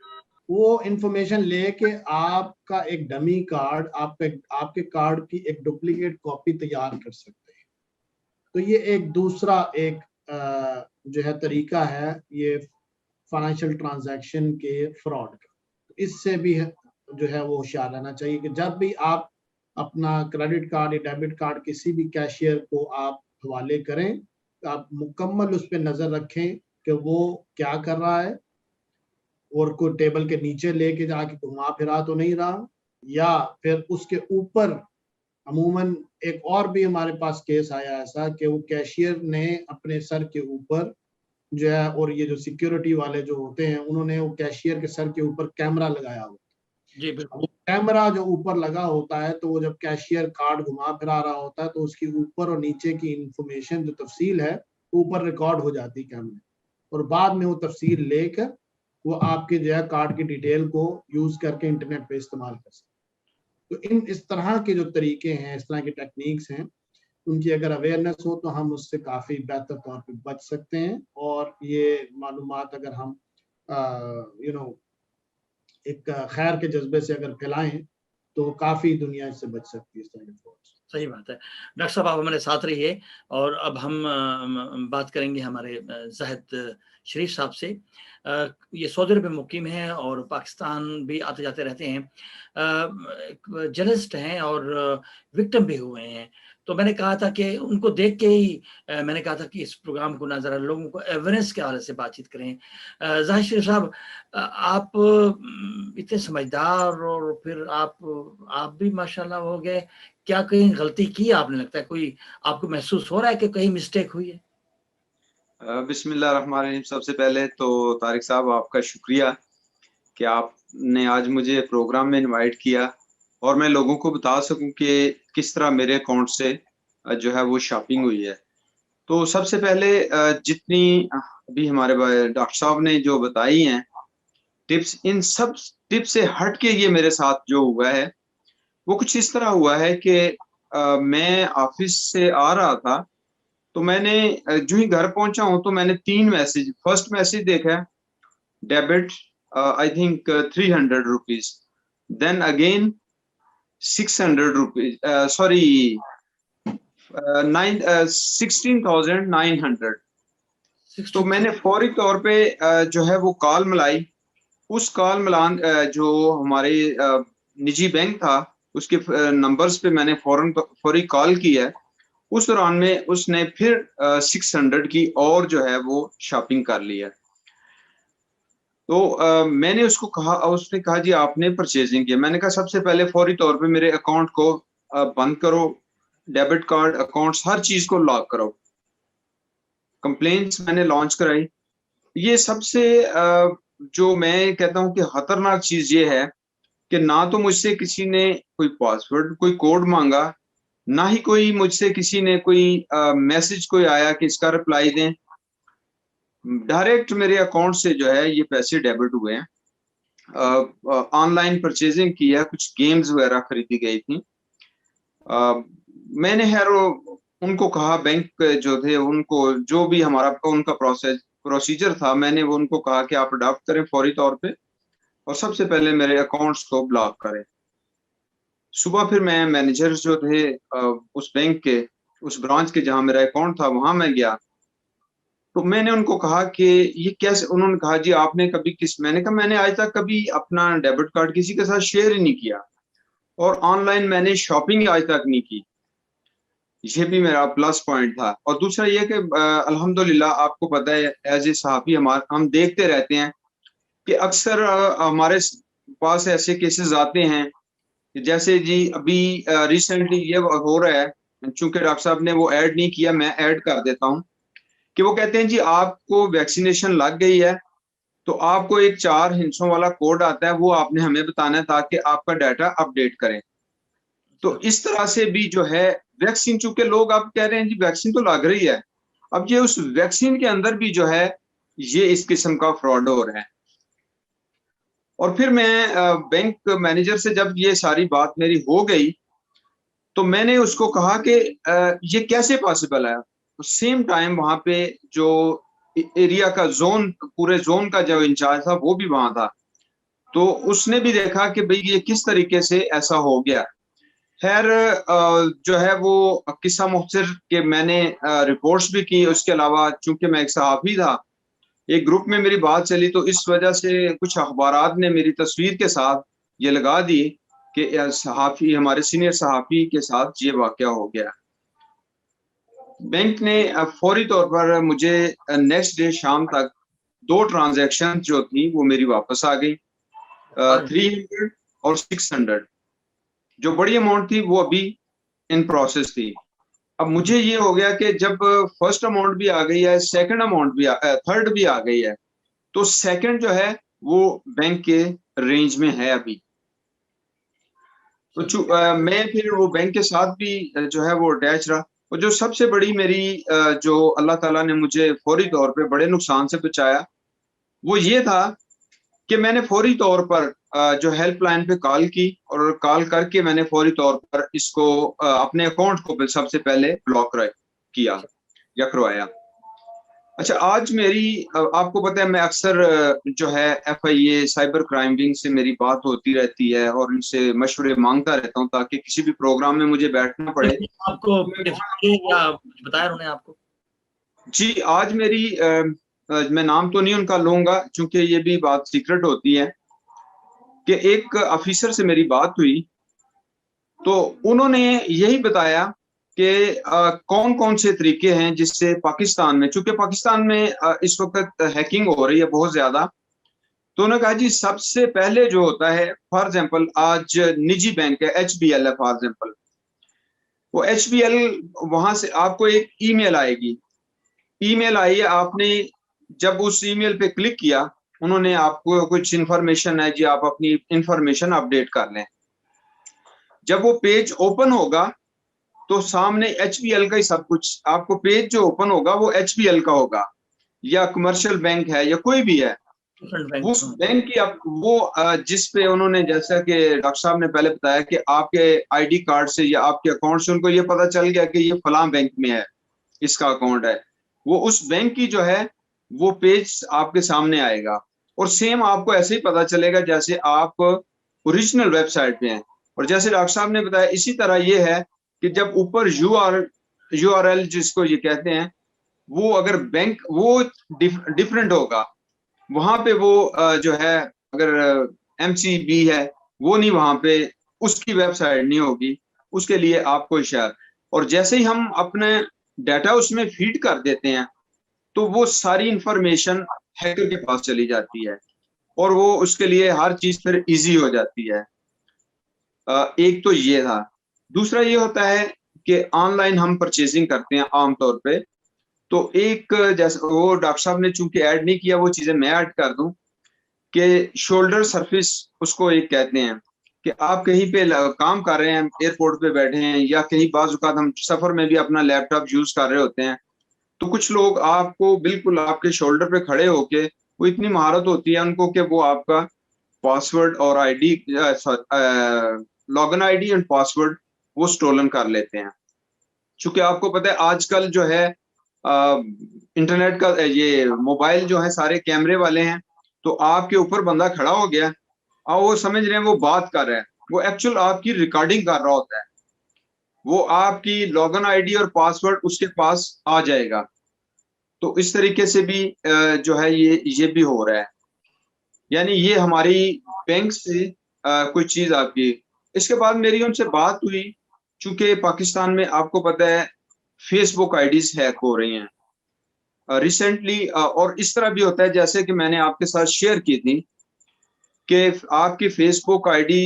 वो इंफॉर्मेशन लेके आपका एक डमी कार्ड, आपके कार्ड की एक डुप्लीकेट कॉपी तैयार कर सकते हैं। तो ये एक दूसरा एक जो है तरीका है ये फाइनेंशियल ट्रांजैक्शन के फ्रॉड का। तो इससे भी जो है वो होशियार रहना चाहिए कि जब भी आप अपना क्रेडिट कार्ड या डेबिट कार्ड किसी भी कैशियर को आप हवाले करें, तो आप मुकम्मल उस पर नजर रखें कि वो क्या कर रहा है और कोई टेबल के नीचे लेके जाके घुमा फिरा तो नहीं रहा, या फिर उसके ऊपर। अमूमन एक और भी हमारे पास केस आया ऐसा कि वो कैशियर ने अपने सर के ऊपर जो है, और ये जो सिक्योरिटी वाले जो होते हैं उन्होंने वो कैशियर के सर के ऊपर कैमरा लगाया हुआ, जी बिल्कुल। वो कैमरा जो ऊपर लगा होता है, तो वो जब कैशियर कार्ड घुमा फिरा रहा होता है तो उसकी ऊपर और नीचे की इंफॉर्मेशन जो तफसील है ऊपर रिकॉर्ड हो जाती है कैमरे, और बाद में वो तफसील लेकर वो आपके जो है कार्ड की डिटेल को यूज करके इंटरनेट पे इस्तेमाल कर सकते। तो इस तरह के जो तरीके हैं, इस तरह की टेक्निक्स हैं, उनकी अगर अवेयरनेस हो तो हम उससे काफी बेहतर तौर पे बच सकते हैं, और ये मालूमात अगर हम यू नो एक खैर के जज्बे से अगर फैलाएं तो काफी दुनिया इससे बच सकती है इस तरह के फ्रॉड से। सही बात है। डॉक्टर साहब आप हमारे साथ रहिए और अब हम बात करेंगे हमारे ज़ाहिद शरीफ साहब से। ये सऊदी अरब में मुकीम हैं और पाकिस्तान भी आते-जाते रहते हैं। एक जर्नलिस्ट हैं और विक्टिम भी हुए हैं। तो मैंने कहा था कि उनको देख के ही मैंने कहा था कि इस प्रोग्राम को ना ज़रा लोगों को अवेयरनेस के हवाले से बातचीत करें। ज़ाहिद शरीफ साहब आप इतने समझदार और फिर आप भी माशाल्लाह हो गए। क्या कहीं गलती की आपने, लगता है कोई आपको महसूस हो रहा है कि कहीं मिस्टेक हुई है? बिस्मिल्लाहिर्रहमानिर्रहीम। सबसे पहले तो तारिक साहब आपका शुक्रिया कि आपने आज मुझे प्रोग्राम में इनवाइट किया और मैं लोगों को बता सकूं कि किस तरह मेरे अकाउंट से जो है वो शॉपिंग हुई है। तो सबसे पहले जितनी अभी हमारे डॉक्टर साहब ने जो बताई हैं टिप्स, इन सब टिप्स से हट के ये मेरे साथ जो हुआ है वो कुछ इस तरह हुआ है कि मैं ऑफिस से आ रहा था, तो मैंने जो ही घर पहुंचा हूं तो मैंने 3 मैसेज, फर्स्ट मैसेज देखा debit I think 300 rupees, then again 600 rupees, sorry 16,900। तो 60 मैंने फौरी तौर पे जो है वो कॉल मिलाई। उस कॉल मिलान जो हमारे निजी बैंक था उसके नंबर्स पे मैंने फौरी कॉल की है। उस दौरान में उसने फिर 600 की और जो है वो शॉपिंग कर ली है। तो मैंने उसको कहा, उसने कहा जी आपने परचेजिंग किया। मैंने कहा सबसे पहले फौरी तौर पे मेरे अकाउंट को बंद करो, डेबिट कार्ड अकाउंट्स हर चीज को लॉक करो। कंप्लेंट्स मैंने लॉन्च कराई। ये सबसे जो मैं कहता हूँ कि खतरनाक चीज ये है कि ना तो मुझसे किसी ने कोई पासवर्ड कोई कोड मांगा, ना ही कोई मुझसे किसी ने कोई मैसेज कोई आया कि इसका रिप्लाई दें। डायरेक्ट मेरे अकाउंट से जो है ये पैसे डेबिट हुए हैं। ऑनलाइन परचेजिंग की है, कुछ गेम्स वगैरह खरीदी गई थी। मैंने खैर उनको कहा, बैंक जो थे उनको, जो भी हमारा उनका प्रोसीजर था, मैंने वो उनको कहा कि आप अडॉप्ट करें फौरी तौर पे और सबसे पहले मेरे अकाउंट्स को ब्लॉक करें। सुबह फिर मैं मैनेजर जो थे उस बैंक के, उस ब्रांच के जहां मेरा अकाउंट था, वहां मैं गया। तो मैंने उनको कहा कि ये कैसे, उन्होंने कहा जी आपने कभी मैंने कहा मैंने आज तक कभी अपना डेबिट कार्ड किसी के साथ शेयर ही नहीं किया और ऑनलाइन मैंने शॉपिंग आज तक नहीं की। ये भी मेरा प्लस पॉइंट था। और दूसरा ये कि अल्हम्दुलिल्लाह आपको पता है एज ए सहाफी हम देखते रहते हैं कि अक्सर हमारे पास ऐसे केसेस आते हैं, जैसे जी अभी रिसेंटली ये हो रहा है, चूंकि डॉक्टर साहब ने वो ऐड नहीं किया, मैं ऐड कर देता हूँ कि वो कहते हैं जी आपको वैक्सीनेशन लग गई है तो आपको एक 4 हिस्सों वाला कोड आता है, वो आपने हमें बताना है ताकि आपका डाटा अपडेट करें। तो इस तरह से भी जो है वैक्सीन, चूंकि लोग अब कह रहे हैं जी वैक्सीन तो लग रही है, अब ये उस वैक्सीन के अंदर भी जो है ये इस किस्म का फ्रॉड हो रहा है। और फिर मैं बैंक मैनेजर से जब ये सारी बात मेरी हो गई तो मैंने उसको कहा कि ये कैसे पॉसिबल है। सेम टाइम वहां पे जो एरिया का जोन, पूरे जोन का जो इंचार्ज था वो भी वहां था, तो उसने भी देखा कि भाई ये किस तरीके से ऐसा हो गया। खैर जो है वो किस्सा मुख्तसर के मैंने रिपोर्ट्स भी की। उसके अलावा चूंकि मैं एक सहाफी था, एक ग्रुप में मेरी बात चली, तो इस वजह से कुछ अखबारात ने मेरी तस्वीर के साथ ये लगा दी कि सहाफी, हमारे सीनियर सहाफी के साथ ये वाकया हो गया। बैंक ने फौरी तौर पर मुझे नेक्स्ट डे शाम तक 2 ट्रांजैक्शन जो थी वो मेरी वापस आ गई, 300 और 600। जो बड़ी अमाउंट थी वो अभी इन प्रोसेस थी। अब मुझे ये हो गया कि जब फर्स्ट अमाउंट भी आ गई है, सेकंड अमाउंट भी थर्ड भी आ गई है, तो सेकंड जो है वो बैंक के रेंज में है अभी। तो मैं फिर वो बैंक के साथ भी जो है वो अटैच रहा। और जो सबसे बड़ी मेरी जो अल्लाह ताला ने मुझे फौरी तौर पे बड़े नुकसान से बचाया, वो ये था कि मैंने फौरी तौर पर जो हेल्पलाइन पे कॉल की, और कॉल करके मैंने फौरी तौर पर इसको अपने अकाउंट को सबसे पहले ब्लॉक किया या करवाया। अच्छा, आज मेरी आपको पता है मैं अक्सर जो है FIA साइबर क्राइम विंग से मेरी बात होती रहती है और उनसे मशवरे मांगता रहता हूँ ताकि किसी भी प्रोग्राम में मुझे बैठना पड़े। आपको या बताया उन्होंने आपको? जी, आज मेरी मैं नाम तो नहीं उनका लूंगा क्योंकि ये भी बात सीक्रेट होती है, कि एक ऑफिसर से मेरी बात हुई तो उन्होंने यही बताया कि कौन कौन से तरीके हैं जिससे पाकिस्तान में, चूंकि पाकिस्तान में इस वक्त हैकिंग हो रही है बहुत ज्यादा, तो उन्होंने कहा जी सबसे पहले जो होता है, फॉर एग्जाम्पल आज निजी बैंक है HBL है फॉर एग्जाम्पल, वो HBL वहां से आपको एक ईमेल आएगी, ईमेल आई है, आपने जब उस ईमेल पे क्लिक किया, उन्होंने आपको कुछ इन्फॉर्मेशन है जी आप अपनी इन्फॉर्मेशन अपडेट कर लें। जब वो पेज ओपन होगा तो सामने HBL का ही सब कुछ, आपको पेज जो ओपन होगा वो HBL का होगा, या कमर्शियल बैंक है या कोई भी है, उस बैंक की आप वो जिस पे उन्होंने, जैसा कि डॉक्टर साहब ने पहले बताया कि आपके ID कार्ड से या आपके अकाउंट से उनको ये पता चल गया कि ये फलां बैंक में है, इसका अकाउंट है, वो उस बैंक की जो है वो पेज आपके सामने आएगा। और सेम आपको ऐसे ही पता चलेगा जैसे आप ओरिजिनल वेबसाइट पे हैं। और जैसे डॉक्टर साहब ने बताया इसी तरह ये है कि जब ऊपर URL जिसको ये कहते हैं, वो अगर बैंक वो डिफरेंट होगा, वहां पे वो जो है अगर MCB है वो नहीं, वहां पे उसकी वेबसाइट नहीं होगी, उसके लिए आपको इशारा। और जैसे ही हम अपने डाटा उसमें फीड कर देते हैं तो वो सारी इंफॉर्मेशन हैकर के पास चली जाती है और वो उसके लिए हर चीज फिर इजी हो जाती है। एक तो ये था। दूसरा ये होता है कि ऑनलाइन हम परचेजिंग करते हैं आमतौर पे, तो एक जैसे वो डॉक्टर साहब ने चूंकि ऐड नहीं किया, वो चीजें मैं ऐड कर दूं कि शोल्डर सर्फिस उसको एक कहते हैं, कि आप कहीं पे काम कर रहे हैं, एयरपोर्ट पे बैठे हैं या कहीं बाज़-औक़ात हम सफर में भी अपना लैपटॉप यूज कर रहे होते हैं, तो कुछ लोग आपको बिल्कुल आपके शोल्डर पे खड़े होके, वो इतनी महारत होती है उनको कि वो आपका पासवर्ड और लॉगिन ID एंड पासवर्ड वो स्टोलन कर लेते हैं। चूंकि आपको पता है आजकल जो है इंटरनेट का ये मोबाइल जो है सारे कैमरे वाले हैं, तो आपके ऊपर बंदा खड़ा हो गया और वो समझ रहे हैं वो बात कर रहा है, वो एक्चुअल आपकी रिकॉर्डिंग कर रहा होता है, वो आपकी लॉगिन ID और पासवर्ड उसके पास आ जाएगा। तो इस तरीके से भी जो है ये भी हो रहा है, यानी ये हमारी बैंक से कोई चीज आपकी। इसके बाद मेरी उनसे बात हुई, चूंकि पाकिस्तान में आपको पता है फेसबुक IDs हैक हो रही हैं रिसेंटली, और इस तरह भी होता है जैसे कि मैंने आपके साथ शेयर की थी कि आपकी फेसबुक ID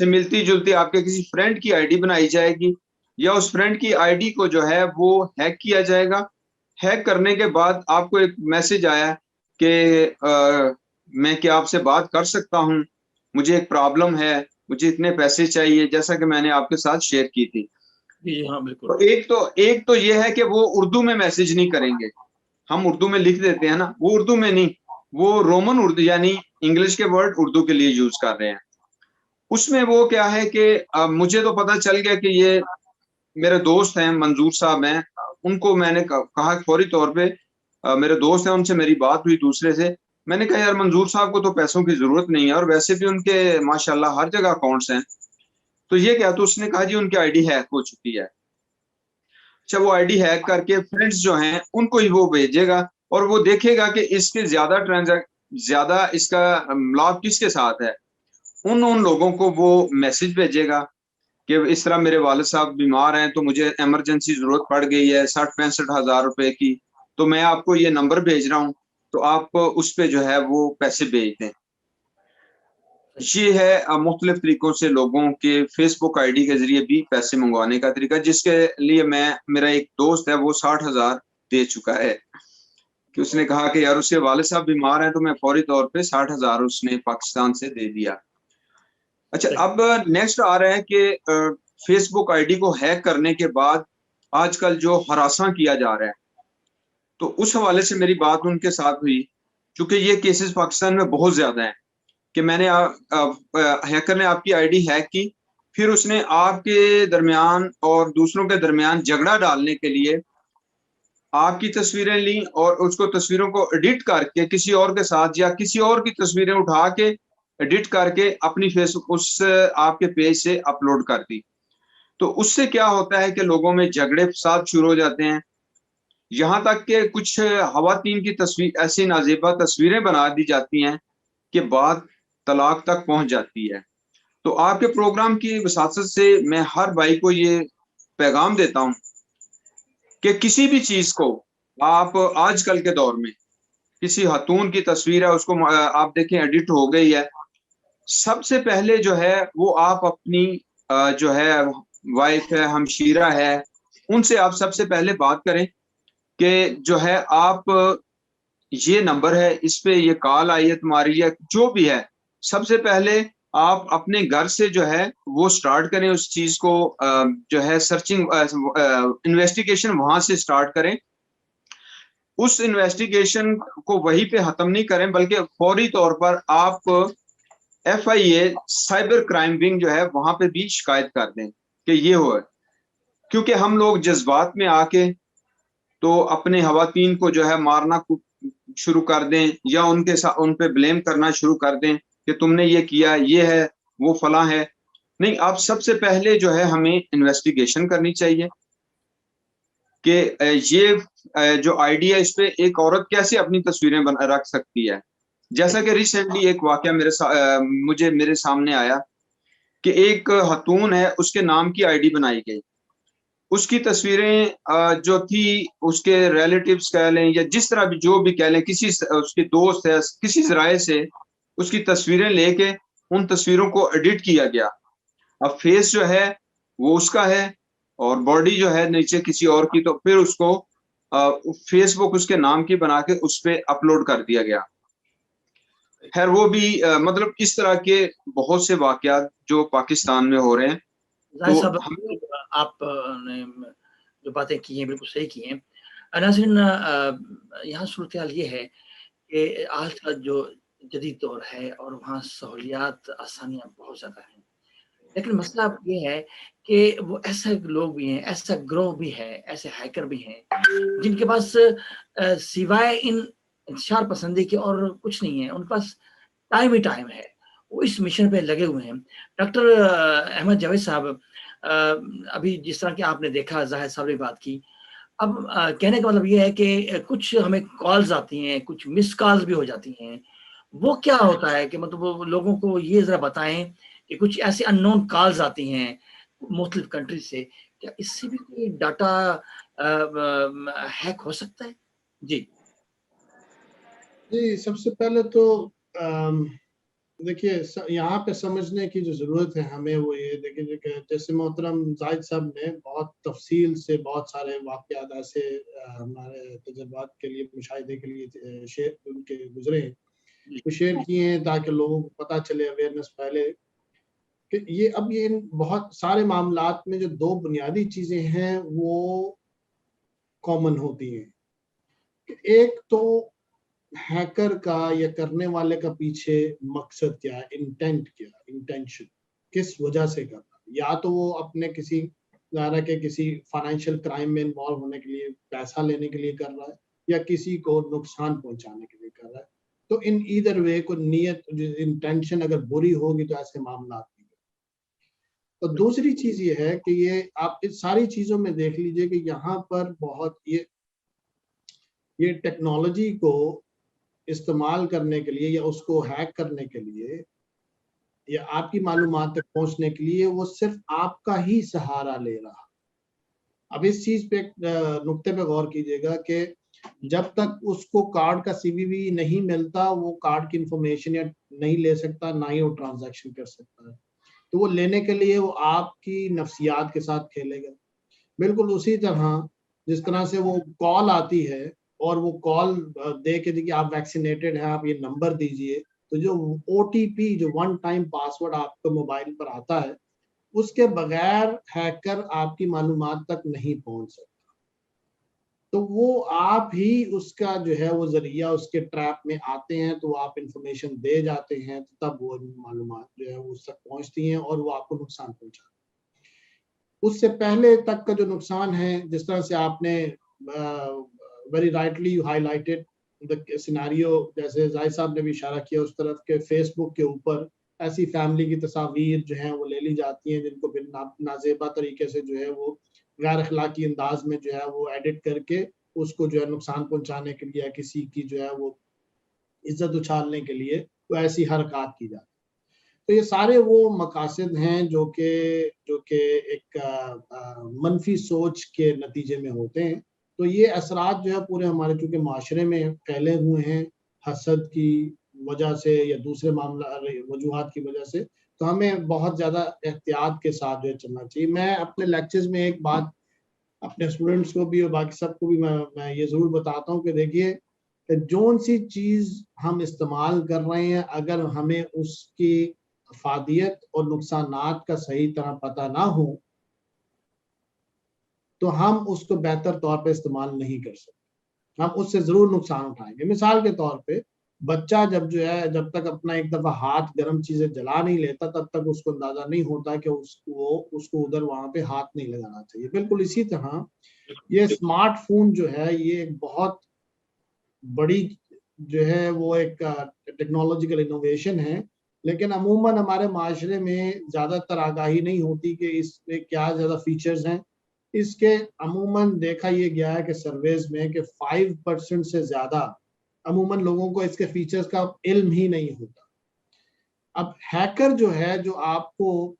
से मिलती जुलती आपके किसी फ्रेंड की ID बनाई जाएगी, या उस फ्रेंड की ID को जो है वो हैक किया जाएगा। हैक करने के बाद आपको एक मैसेज आया कि मैं क्या आपसे बात कर सकता हूँ, मुझे एक प्रॉब्लम है, मुझे इतने पैसे चाहिए, जैसा कि मैंने आपके साथ शेयर की थी। हाँ बिल्कुल। तो एक तो ये है कि वो उर्दू में मैसेज नहीं करेंगे, हम उर्दू में लिख देते हैं ना, वो उर्दू में नहीं, वो रोमन उर्दू यानी इंग्लिश के वर्ड उर्दू के लिए यूज कर रहे हैं। उसमें वो क्या है कि मुझे तो पता चल गया कि ये मेरे दोस्त हैं, मंजूर साहब हैं, उनको मैंने कहा फौरी तौर पे, मेरे दोस्त हैं उनसे मेरी बात हुई दूसरे से, मैंने कहा यार मंजूर साहब को तो पैसों की जरूरत नहीं है और वैसे भी उनके माशाल्लाह हर जगह अकाउंट्स हैं, तो ये क्या, तो उसने कहा जी उनकी ID हैक हो चुकी है। अच्छा, वो ID हैक करके फ्रेंड्स जो हैं उनको ही वो भेजेगा और वो देखेगा कि इसके ज्यादा इसका लाभ किसके साथ है, उन लोगों को वो मैसेज भेजेगा कि इस तरह मेरे वालिद साहब बीमार हैं तो मुझे इमरजेंसी जरूरत पड़ गई है 60-65 हजार रुपए की, तो मैं आपको ये नंबर भेज रहा हूँ, तो आप उस पे जो है वो पैसे भेज दें। ये है मुख्तलिफ तरीकों से लोगों के फेसबुक ID के जरिए भी पैसे मंगवाने का तरीका, जिसके लिए मेरा एक दोस्त है वो 60,000 दे चुका है, कि उसने कहा कि यार उसके वालिद साहब बीमार हैं, तो मैं फौरी तौर पे 60,000 उसने पाकिस्तान से दे दिया। अच्छा, अब नेक्स्ट आ रहा है कि फेसबुक आईडी को हैक करने के बाद आजकल जो हरासा किया जा रहा है, तो उस हवाले से मेरी बात उनके साथ हुई, क्योंकि ये केसेस पाकिस्तान में बहुत ज्यादा हैं कि मैंने हैकर ने आपकी आईडी हैक की, फिर उसने आपके दरमियान और दूसरों के दरमियान झगड़ा डालने के लिए आपकी तस्वीरें ली और उसको तस्वीरों को एडिट करके किसी और के साथ या किसी और की तस्वीरें उठा के एडिट करके अपनी फेसबुक उस आपके पेज से अपलोड कर दी। तो उससे क्या होता है कि लोगों में झगड़े फसाद शुरू हो जाते हैं, यहाँ तक कि कुछ खवातीन की तस्वीर ऐसी नाजेबा तस्वीरें बना दी जाती हैं कि बात तलाक तक पहुंच जाती है। तो आपके प्रोग्राम की वसासत से मैं हर भाई को ये पैगाम देता हूं कि किसी भी चीज को आप आजकल के दौर में किसी खातून की तस्वीर है उसको आप देखें एडिट हो गई है, सबसे पहले जो है वो आप अपनी जो है वाइफ है, हमशीरा है, उनसे आप सबसे पहले बात करें कि जो है आप ये नंबर है, इस पे ये कॉल आई है तुम्हारी या जो भी है, सबसे पहले आप अपने घर से जो है वो स्टार्ट करें उस चीज को, जो है सर्चिंग इन्वेस्टिगेशन वहां से स्टार्ट करें। उस इन्वेस्टिगेशन को वहीं पे खत्म नहीं करें, बल्कि फौरी तौर पर आप FIA साइबर क्राइम विंग जो है वहां पे भी शिकायत कर दें कि ये हो, क्योंकि हम लोग जज्बात में आके तो अपने खवातीन को जो है मारना शुरू कर दें या उनके साथ उन पे ब्लेम करना शुरू कर दें कि तुमने ये किया, ये है, वो फला है। नहीं, आप सबसे पहले जो है हमें इन्वेस्टिगेशन करनी चाहिए कि ये जो आइडिया इस पे एक औरत कैसे अपनी तस्वीरें रख सकती है। जैसा कि रिसेंटली एक वाकया मेरे सामने आया कि एक खातून है, उसके नाम की आईडी बनाई गई, उसकी तस्वीरें जो थी उसके रिलेटिव्स कह लें या जिस तरह भी जो भी कह लें, किसी उसके दोस्त है, किसी जराए से उसकी तस्वीरें लेके उन तस्वीरों को एडिट किया गया। अब फेस जो है वो उसका है और बॉडी जो है नीचे किसी और की, तो फिर उसको फेसबुक उसके नाम की बना के उस पर अपलोड कर दिया गया। खैर वो भी मतलब इस तरह के बहुत से वाकयात जो पाकिस्तान में हो रहे हैं। जाहिर साहब, आपने जो बातें की हैं बिल्कुल सही की हैं। नाज़रीन, यहाँ सूरत हाल ये है कि आज का जो जदीद दौर है और वहाँ सहूलियात आसानियाँ बहुत ज़्यादा हैं, लेकिन मसला अब ये है कि वो ऐसे लोग भी हैं, ऐसा ग्रोह भी है, ऐसे हैकर भी हैं जिनके पास सिवाय इन इंतशार पसंदी के और कुछ नहीं है, उनके पास टाइम ही टाइम है, वो इस मिशन पे लगे हुए हैं। डॉक्टर अहमद जावेद साहब, अभी जिस तरह की आपने देखा, ज़ाहिद साहब ने बात की, अब कहने का मतलब ये है कि कुछ हमें कॉल्स आती हैं, कुछ मिस कॉल्स भी हो जाती हैं। वो क्या होता है कि मतलब वो लोगों को ये ज़रा बताएँ कि कुछ ऐसी अननोन कॉल्स आती हैं मुख्तलिफ कंट्री से, क्या इससे भी कोई डाटा हैक हो सकता है? जी। जी, सबसे पहले तो देखिए यहाँ पे समझने की जो ज़रूरत है हमें वो ये देखिए कि जैसे मोहतरम जाहिद साहब ने बहुत तफसील से बहुत सारे वाक़यात ऐसे हमारे तजुर्बात के लिए, मुशाहिदे के लिए शेयर उनके गुज़रे हैं, वो शेयर किए हैं ताकि लोगों को पता चले, अवेयरनेस फैले कि ये इन बहुत सारे मामलात में जो 2 बुनियादी चीज़ें हैं वो कॉमन होती हैं। एक तो हैकर का या करने वाले का पीछे मकसद क्या है, इंटेंट क्या है, इंटेंशन किस वजह से कर रहा है। या तो वो अपने किसी ज़ाहिर के किसी फाइनेंशियल क्राइम में इन्वॉल्व होने के लिए, पैसा लेने के लिए कर रहा है या किसी को नुकसान पहुंचाने के लिए कर रहा है। तो इन ईदर वे को नियत इंटेंशन अगर बुरी होगी तो ऐसे मामला नहीं। तो दूसरी चीज ये है कि ये आप इस सारी चीजों में देख लीजिए कि यहाँ पर बहुत ये टेक्नोलॉजी को इस्तेमाल करने के लिए या उसको हैक करने के लिए या आपकी मालूमात तक पहुंचने के लिए वो सिर्फ आपका ही सहारा ले रहा। अब इस चीज पे नुक्ते पे गौर कीजिएगा कि जब तक उसको कार्ड का CVV नहीं मिलता वो कार्ड की इंफॉर्मेशन या नहीं ले सकता, ना ही वो ट्रांजैक्शन कर सकता है। तो वो लेने के लिए वो आपकी नफ्सियात के साथ खेलेगा। बिल्कुल उसी तरह जिस तरह से वो कॉल आती है और वो कॉल दे के देखिए आप वैक्सीनेटेड हैं, आप ये नंबर दीजिए, तो जो OTP, जो वन टाइम पासवर्ड आपके मोबाइल पर आता है, उसके बगैर हैकर आपकी मालूमात तक नहीं पहुंच सकता। तो वो आप ही उसका जो है वो जरिया, उसके ट्रैप में आते हैं, तो आप इंफॉर्मेशन दे जाते हैं, तो तब वो मालूमात जो है वो उस तक पहुंचती हैं और वो आपको नुकसान पहुंचाते हैं। उससे पहले तक का जो नुकसान है, जिस तरह से आपने very rightly you highlighted the scenario, जैसे जाहिद साहब ने भी इशारा किया उस तरफ के फेसबुक के ऊपर ऐसी फैमिली की तस्वीर जो है वो ले ली जाती हैं, जिनको बिन नाजेबा तरीके से जो है वो गैर अखलाकी अंदाज में जो है वो एडिट करके उसको जो है नुकसान पहुंचाने के लिए, किसी की जो है वो इज्जत उछालने के लिए वो ऐसी हरकत की जाती है। तो ये सारे वो मकासद हैं जो कि एक मनफी सोच के नतीजे में होते हैं। तो ये असरात जो है पूरे हमारे चूंकि माशरे में फैले हुए हैं, हसद की वजह से या दूसरे मामला वजूहात की वजह से, तो हमें बहुत ज़्यादा एहतियात के साथ जो है चलना चाहिए। मैं अपने लेक्चर्स में एक बात अपने स्टूडेंट्स को भी और बाकी सबको भी मैं ये ज़रूर बताता हूँ कि देखिए, जौन सी चीज़ हम इस्तेमाल कर रहे हैं, अगर हमें उसकी अफादियत और नुकसानात का सही तरह पता ना हो, तो हम उसको बेहतर तौर पे इस्तेमाल नहीं कर सकते। हम उससे ज़रूर नुकसान उठाएंगे। मिसाल के तौर पे, बच्चा जब तक अपना एक दफ़ा हाथ गर्म चीज़ें जला नहीं लेता, तब तक उसको अंदाज़ा नहीं होता कि उसको उधर वहाँ पे हाथ नहीं लगाना चाहिए। बिल्कुल इसी तरह ये स्मार्टफ़ोन जो है, ये एक बहुत बड़ी जो है वो एक टेक्नोलॉजिकल इनोवेशन है, लेकिन अमूमन हमारे माशरे में ज़्यादातर आगाही नहीं होती कि इसमें क्या ज़्यादा फीचर्स हैं। इसके अमूमन देखा ये गया है कि सर्वेज में कि 5% से ज़्यादा अमूमन लोगों को इसके फीचर्स का इल्म ही नहीं होता। अब हैकर जो है, जो आपको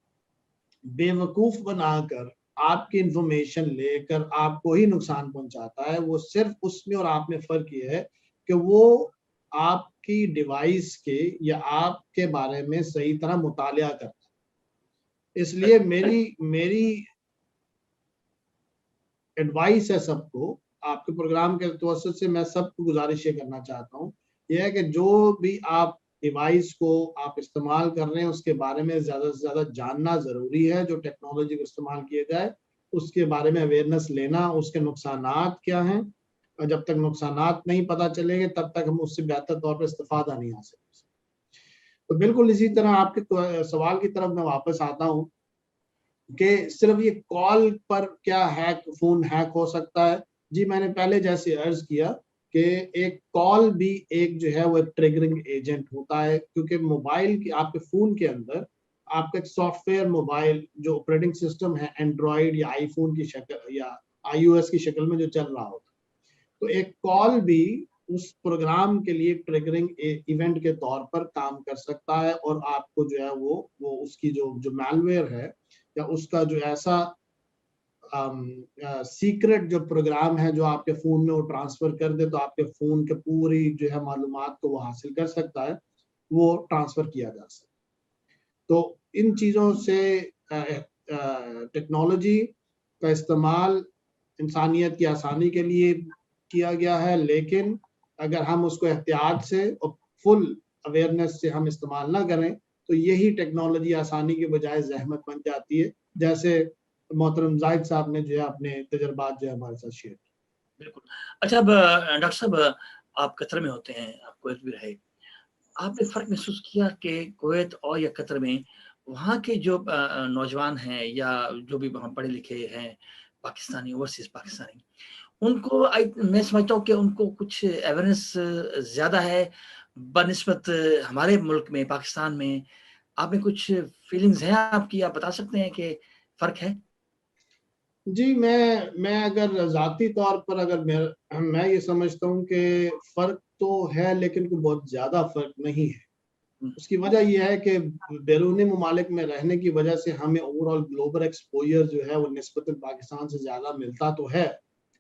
बेवकूफ़ बनाकर आपकी इंफॉर्मेशन लेकर आपको ही नुकसान पहुंचाता है, वो सिर्फ उसमें और आप में फ़र्क ये है कि वो आपकी डिवाइस के या आपके बारे में सही तरह मुतालिया करता है। इसलिए मेरी एडवाइस है सबको, आपके प्रोग्राम के तवज्जुह से मैं सबको गुजारिश ये करना चाहता हूँ, ये है कि जो भी आप डिवाइस को आप इस्तेमाल कर रहे हैं, उसके बारे में ज़्यादा से ज़्यादा जानना ज़रूरी है। जो टेक्नोलॉजी को इस्तेमाल किया जाए, उसके बारे में अवेयरनेस लेना, उसके नुकसानात क्या हैं, और जब तक नुकसानात नहीं पता चलेंगे, तब तक हम उससे बेहतर तौर पर इस्तेफादा नहीं हासिल कर सकते। तो बिल्कुल इसी तरह आपके सवाल की तरफ मैं वापस आता हूँ कि सिर्फ ये कॉल पर क्या फ़ोन हैक हो सकता है? जी, मैंने पहले जैसे अर्ज़ किया कि एक कॉल भी एक जो है वो एक ट्रिगरिंग एजेंट होता है, क्योंकि मोबाइल की आपके फ़ोन के अंदर आपका एक सॉफ्टवेयर, मोबाइल जो ऑपरेटिंग सिस्टम है एंड्रॉयड या आईफ़ोन की शक्ल या iOS की शक्ल में जो चल रहा होता है। तो एक कॉल भी उस प्रोग्राम के लिए ट्रिगरिंग इवेंट के तौर पर काम कर सकता है, और आपको जो है वो उसकी जो मैलवेयर है या उसका जो ऐसा सीक्रेट जो प्रोग्राम है जो आपके फ़ोन में वो ट्रांसफ़र कर दे, तो आपके फ़ोन के पूरी जो है मालूमात को वो हासिल कर सकता है, वो ट्रांसफ़र किया जा सकता है। तो इन चीज़ों से टेक्नोलॉजी का इस्तेमाल इंसानियत की आसानी के लिए किया गया है, लेकिन अगर हम उसको एहतियात से और फुल अवेयरनेस से हम इस्तेमाल ना करें, तो यही टेक्नोलॉजी आसानी के बजाय ज़हमत बन जाती है, जैसे मोहतरम जाहिद साहब ने जो है अपने तजुर्बात जो है हमारे साथ शेयर किए। बिल्कुल। अच्छा, अब डॉक्टर साहब, आप कतर में होते हैं, आप कुवैत भी रहे। आपने फ़र्क महसूस किया कि कुवैत और या कतर में वहाँ के जो नौजवान हैं या जो भी वहाँ पढ़े लिखे हैं, पाकिस्तानी, ओवरसीज़ पाकिस्तानी, उनको मैं समझता हूँ कि उनको कुछ अवेयरनेस ज़्यादा है बनिस्बत हमारे मुल्क में, पाकिस्तान में। आप में कुछ फीलिंग्स हैं आपकी? आप बता सकते हैं कि फ़र्क है? जी, मैं अगर ज़ाती तौर पर अगर मैं ये समझता हूँ कि फ़र्क तो है, लेकिन कोई बहुत ज़्यादा फ़र्क नहीं है। हुँ, उसकी वजह ये है कि बैरूनी ममालिक में रहने की वजह से हमें ओवरऑल ग्लोबल एक्सपोज़र जो है वो निस्बतन पाकिस्तान से ज़्यादा मिलता तो है।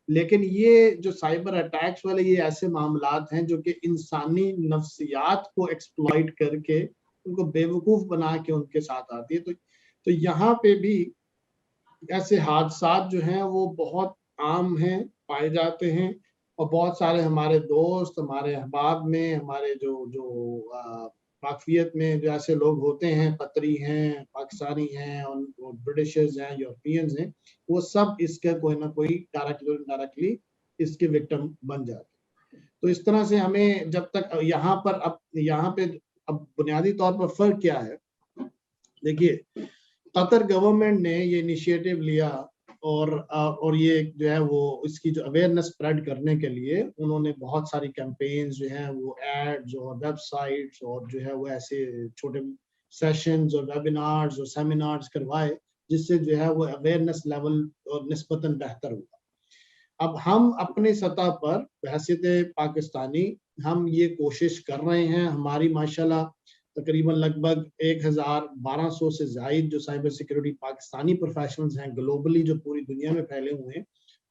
लेकिन ये जो साइबर अटैक्स वाले ये ऐसे मामलात हैं जो कि इंसानी नफ्सियात को एक्सप्लॉइट करके उनको बेवकूफ़ बना के उनके साथ आती है। तो यहाँ पे भी ऐसे हादसात जो हैं वो बहुत आम हैं, पाए जाते हैं, और बहुत सारे हमारे दोस्त, हमारे अहबाब में, हमारे जो वाकफियत में जो ऐसे लोग होते हैं, कतरी हैं, पाकिस्तानी हैं और ब्रिटिशर्स हैं, यूरोपियंस हैं, वो सब इसके कोई ना कोई डायरेक्टली और इनडायरेक्टली इसके विक्टिम बन जाते हैं। तो इस तरह से हमें जब तक यहाँ पे अब बुनियादी तौर पर फर्क क्या है, देखिए कतर गवर्नमेंट ने ये इनिशिएटिव लिया और ये जो है वो इसकी जो अवेयरनेस स्प्रेड करने के लिए उन्होंने बहुत सारी कैंपेन्स जो हैं वो एड्स और वेबसाइट्स और जो है वो ऐसे छोटे सेशंस और वेबिनार्स और सेमिनार्स करवाए, जिससे जो है वो अवेयरनेस लेवल निस्बतन बेहतर हुआ। अब हम अपने सतह पर बहैसियत पाकिस्तानी हम ये कोशिश कर रहे हैं, हमारी माशाल्लाह तकरीबन लगभग 1200 से ज़ायद जो साइबर सिक्योरिटी पाकिस्तानी प्रोफेशनल्स हैं ग्लोबली, जो पूरी दुनिया में फैले हुए हैं,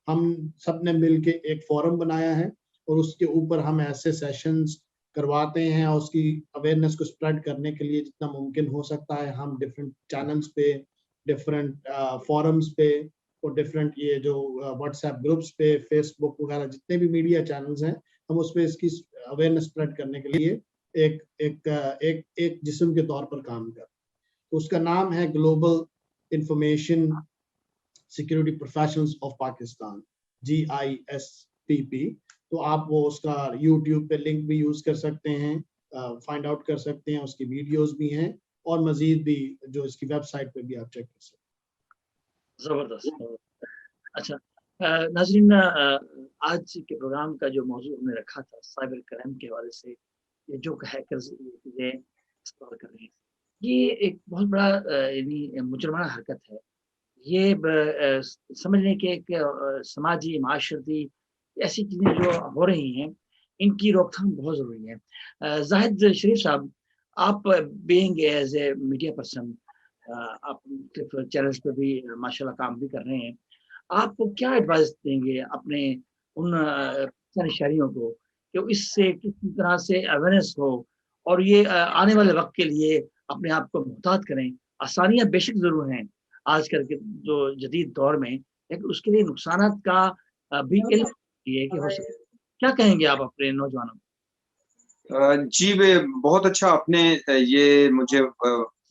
हम सब ने मिलके एक फोरम बनाया है और उसके ऊपर हम ऐसे सेशंस करवाते हैं और उसकी अवेयरनेस को स्प्रेड करने के लिए जितना मुमकिन हो सकता है हम डिफरेंट चैनल्स पे, डिफरेंट फोरम्स पे और डिफरेंट ये जो व्हाट्सएप ग्रुप्स पे, फेसबुक वगैरह जितने भी मीडिया चैनल्स हैं, हम उस पे इसकी अवेयरनेस स्प्रेड करने के लिए एक जिस्म के तौर पर काम कर। तो उसका नाम है global information security professionals of Pakistan, GISPP। तो आप वो उसका यूट्यूब पे लिंक भी यूज कर सकते हैं, फाइंड आउट कर सकते हैं, उसकी वीडियोस भी हैं और मजीद भी जो इसकी वेबसाइट पे भी आप चेक कर सकते हैं। जबरदस्त। अच्छा नाज़रीन, आज के प्रोग्राम का जो मौजू हमने रखा था साइबर क्राइम के हवाले से, ये जो हैकर्स चीज़ें इस्तेमाल कर रहे हैं, ये एक बहुत बड़ा यानी मुजरमाना हरकत है। ये समझने के एक समाजी माशरती ऐसी चीज़ें जो हो रही हैं, इनकी रोकथाम बहुत ज़रूरी है। जाहिद शरीफ साहब, आप being as a media person, आप चैनल्स पे भी माशाल्लाह काम भी कर रहे हैं, आप क्या एडवाइस देंगे अपने उन शहरियों को कि इससे किस तरह से अवेयरनेस हो और ये आने वाले वक्त के लिए अपने आप को मुहतात करें? आसानियाँ बेशक ज़रूर हैं आजकल के जो जदीद दौर में, लेकिन उसके लिए नुकसानात का भी इल्म ये कि हो सके। क्या कहेंगे आप अपने नौजवानों को? जी, वे बहुत अच्छा आपने ये मुझे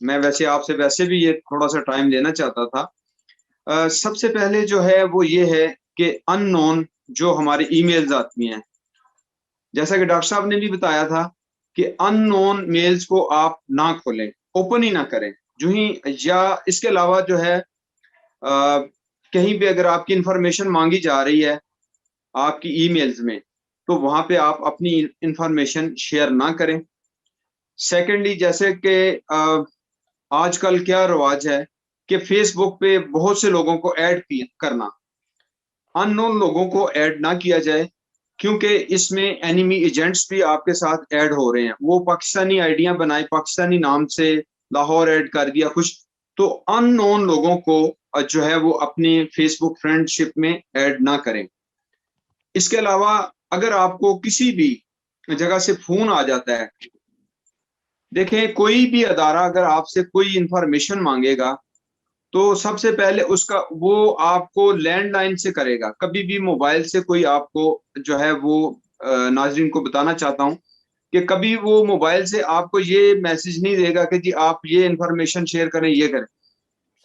मैं वैसे आपसे वैसे भी ये थोड़ा-सा टाइम लेना चाहता था। सबसे पहले जो है वो ये है कि अननोन जो हमारी ईमेल्स आती हैं, जैसा कि डॉक्टर साहब ने भी बताया था कि अननोन मेल्स को आप ना खोलें, ओपन ही ना करें। जो ही या इसके अलावा जो है कहीं भी अगर आपकी इंफॉर्मेशन मांगी जा रही है आपकी ईमेल्स में, तो वहां पे आप अपनी इंफॉर्मेशन शेयर ना करें। सेकेंडली, जैसे कि आजकल क्या रिवाज है कि फेसबुक पे बहुत से लोगों को ऐड करना, अननोन लोगों को ऐड ना किया जाए, क्योंकि इसमें एनिमी एजेंट्स भी आपके साथ ऐड हो रहे हैं। वो पाकिस्तानी आइडियां बनाए, पाकिस्तानी नाम से लाहौर ऐड कर दिया कुछ, तो अननोन लोगों को जो है वो अपनी फेसबुक फ्रेंडशिप में ऐड ना करें। इसके अलावा अगर आपको किसी भी जगह से फोन आ जाता है, देखें कोई भी अदारा अगर आपसे कोई इंफॉर्मेशन मांगेगा तो सबसे पहले उसका वो आपको लैंडलाइन से करेगा, कभी भी मोबाइल से कोई आपको जो है वो नाज़रीन को बताना चाहता हूं कि कभी वो मोबाइल से आपको ये मैसेज नहीं देगा कि जी आप ये इंफॉर्मेशन शेयर करें, ये करें।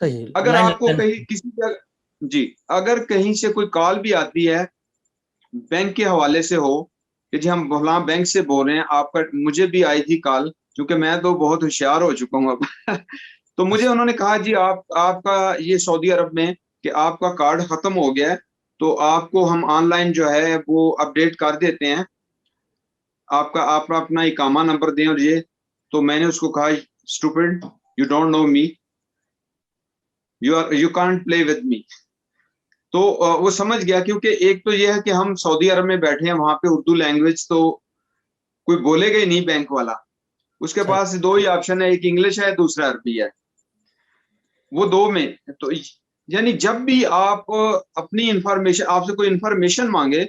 सही। अगर आपको कहीं किसी जी अगर कहीं से कोई कॉल भी आती है बैंक के हवाले से हो कि जी हम भला बैंक से बोल रहे हैं आपका, मुझे भी आई थी कॉल, क्योंकि मैं तो बहुत होशियार हो चुका हूँ अब तो मुझे उन्होंने कहा जी आपका ये सऊदी अरब में कि आपका कार्ड खत्म हो गया है, तो आपको हम ऑनलाइन जो है वो अपडेट कर देते हैं, आप अपना इकामा नंबर दें और ये। तो मैंने उसको कहा stupid, you don't know me, you can't play with me. तो वो समझ गया, क्योंकि एक तो ये है कि हम सऊदी अरब में बैठे हैं, वहां पे उर्दू लैंग्वेज तो कोई बोलेगा ही नहीं बैंक वाला, उसके पास दो ही ऑप्शन है, एक इंग्लिश है दूसरा अरबी है, वो दो में। तो यानी जब भी आप अपनी इंफॉर्मेशन, आपसे कोई इंफॉर्मेशन मांगे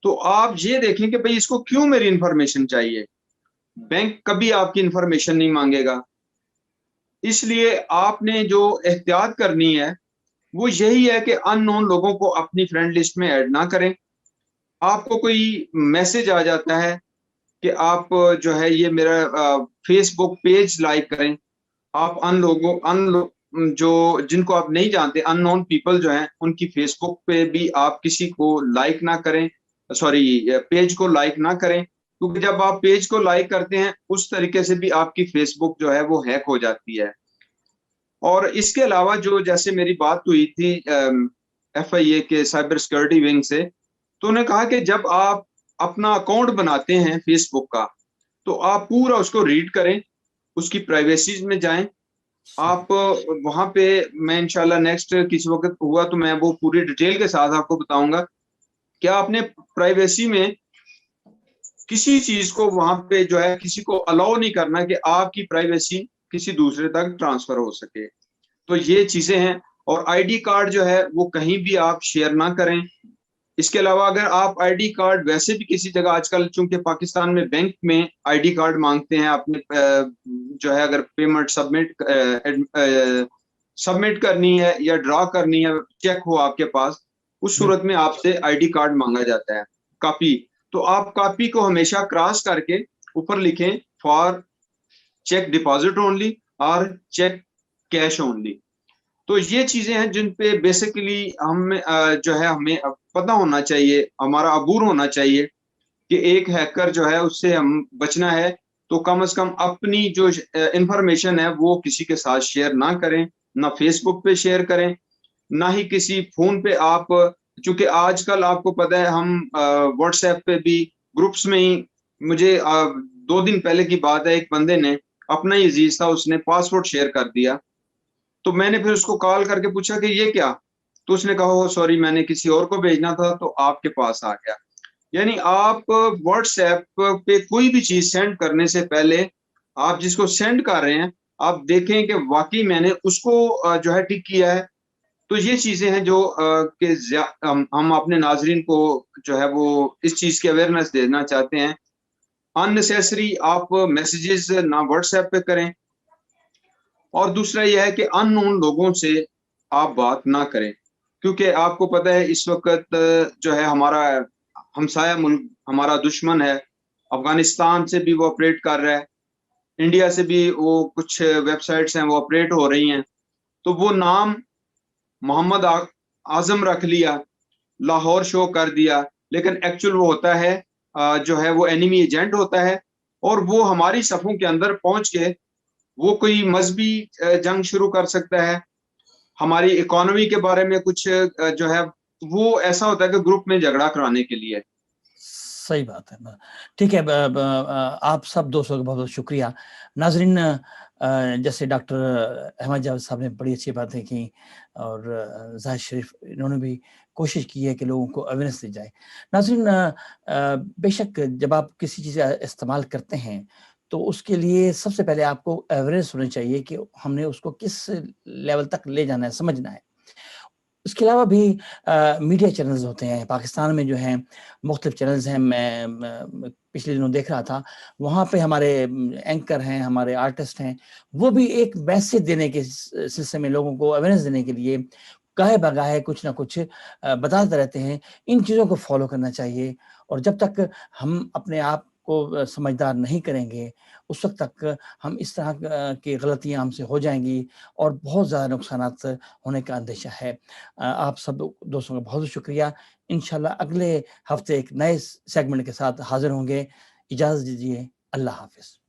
तो आप ये देखें कि भाई इसको क्यों मेरी इंफॉर्मेशन चाहिए। बैंक कभी आपकी इंफॉर्मेशन नहीं मांगेगा, इसलिए आपने जो एहतियात करनी है वो यही है कि अननोन लोगों को अपनी फ्रेंड लिस्ट में ऐड ना करें। आपको कोई मैसेज आ जाता है कि आप जो है ये मेरा फेसबुक पेज लाइक करें। आप जो जिनको आप नहीं जानते, अननोन पीपल जो हैं, उनकी फेसबुक पे भी आप किसी को लाइक ना करें, सॉरी पेज को लाइक ना करें, क्योंकि जब आप पेज को लाइक करते हैं उस तरीके से भी आपकी फेसबुक जो है वो हैक हो जाती है। और इसके अलावा जो जैसे मेरी बात हुई थी FIA के साइबर सिक्योरिटी विंग से, तो उन्होंने कहा कि जब आप अपना अकाउंट बनाते हैं फेसबुक का, तो आप पूरा उसको रीड करें, उसकी प्राइवेसीज में जाएं। आप वहां पे, मैं इंशाल्लाह नेक्स्ट किसी वक्त हुआ तो मैं वो पूरी डिटेल के साथ आपको बताऊंगा कि आपने प्राइवेसी में किसी चीज को वहां पे जो है किसी को अलाउ नहीं करना कि आपकी प्राइवेसी किसी दूसरे तक ट्रांसफर हो सके। तो ये चीजें हैं। और आईडी कार्ड जो है वो कहीं भी आप शेयर ना करें। इसके अलावा अगर आप आईडी कार्ड वैसे भी किसी जगह, आजकल चूंकि पाकिस्तान में बैंक में आईडी कार्ड मांगते हैं, आपने जो है अगर पेमेंट सबमिट करनी है या ड्रा करनी है, चेक हो आपके पास, उस सूरत में आपसे आईडी कार्ड मांगा जाता है, कॉपी। तो आप कॉपी को हमेशा क्रॉस करके ऊपर लिखें फॉर चेक डिपॉजिट ओनली और चेक कैश ओनली। तो ये चीजें हैं जिन पे बेसिकली हम जो है हमें पता होना चाहिए, हमारा अबूर होना चाहिए कि एक हैकर जो है उससे हम बचना है। तो कम से कम अपनी जो इंफॉर्मेशन है वो किसी के साथ शेयर ना करें, ना फेसबुक पे शेयर करें, ना ही किसी फोन पे आप, चूंकि आजकल आपको पता है हम व्हाट्सएप पे भी ग्रुप्स में ही, मुझे 2 दिन पहले की बात है, एक बंदे ने अपना ही अजीज था, उसने पासवर्ड शेयर कर दिया। तो मैंने फिर उसको कॉल करके पूछा कि ये क्या, तो उसने कहा सॉरी मैंने किसी और को भेजना था तो आपके पास आ गया। यानी आप व्हाट्सएप पे कोई भी चीज सेंड करने से पहले आप जिसको सेंड कर रहे हैं आप देखें कि वाकई मैंने उसको जो है टिक किया है। तो ये चीजें हैं जो कि हम अपने नाजरीन को जो है वो इस चीज की अवेयरनेस देना चाहते हैं। अननेसेसरी आप मैसेजेस ना व्हाट्सएप पे करें, और दूसरा यह है कि अननोन लोगों से आप बात ना करें, क्योंकि आपको पता है इस वक्त जो है हमारा हमसाया मुल्क हमारा दुश्मन है, अफगानिस्तान से भी वो ऑपरेट कर रहा है, इंडिया से भी वो कुछ वेबसाइट्स हैं वो ऑपरेट हो रही हैं। तो वो नाम मोहम्मद आजम रख लिया, लाहौर शो कर दिया, लेकिन एक्चुअल वो होता है जो है वो एनिमी एजेंट होता है, और वो हमारी सफ़ों के अंदर पहुंच के वो कोई मजहबी जंग शुरू कर सकता है, हमारी इकोनॉमी के बारे में कुछ जो है वो ऐसा होता है कि ग्रुप में झगड़ा कराने के लिए। सही बात है। ठीक है, आप सब दोस्तों का बहुत बहुत शुक्रिया। नाजरीन, जैसे डॉक्टर अहमद जावेद साहब ने बड़ी अच्छी बातें की, और जाहिद शरीफ इन्होंने भी कोशिश की है कि लोगों को अवेयरनेस दी जाए। नाजरीन, बेशक जब आप किसी चीज़ का इस्तेमाल करते हैं तो उसके लिए सबसे पहले आपको अवेयरनेस होनी चाहिए कि हमने उसको किस लेवल तक ले जाना है, समझना है। इसके अलावा भी मीडिया चैनल्स होते हैं पाकिस्तान में जो हैं, मुख्तलिफ चैनल्स हैं। मैं पिछले दिनों देख रहा था, वहाँ पे हमारे एंकर हैं, हमारे आर्टिस्ट हैं, वो भी एक मैसेज देने के सिलसिले में, लोगों को अवेयरनेस देने के लिए गाहे बगाहे कुछ ना कुछ बताते रहते हैं। इन चीज़ों को फॉलो करना चाहिए, और जब तक हम अपने आप को समझदार नहीं करेंगे उस वक्त तक हम इस तरह की गलतियाँ हमसे हो जाएंगी, और बहुत ज़्यादा नुकसानात होने का अंदेशा है। आप सब दोस्तों का बहुत शुक्रिया। इंशाल्लाह अगले हफ्ते एक नए सेगमेंट के साथ हाजिर होंगे। इजाज़त दीजिए। अल्लाह हाफ़िज़।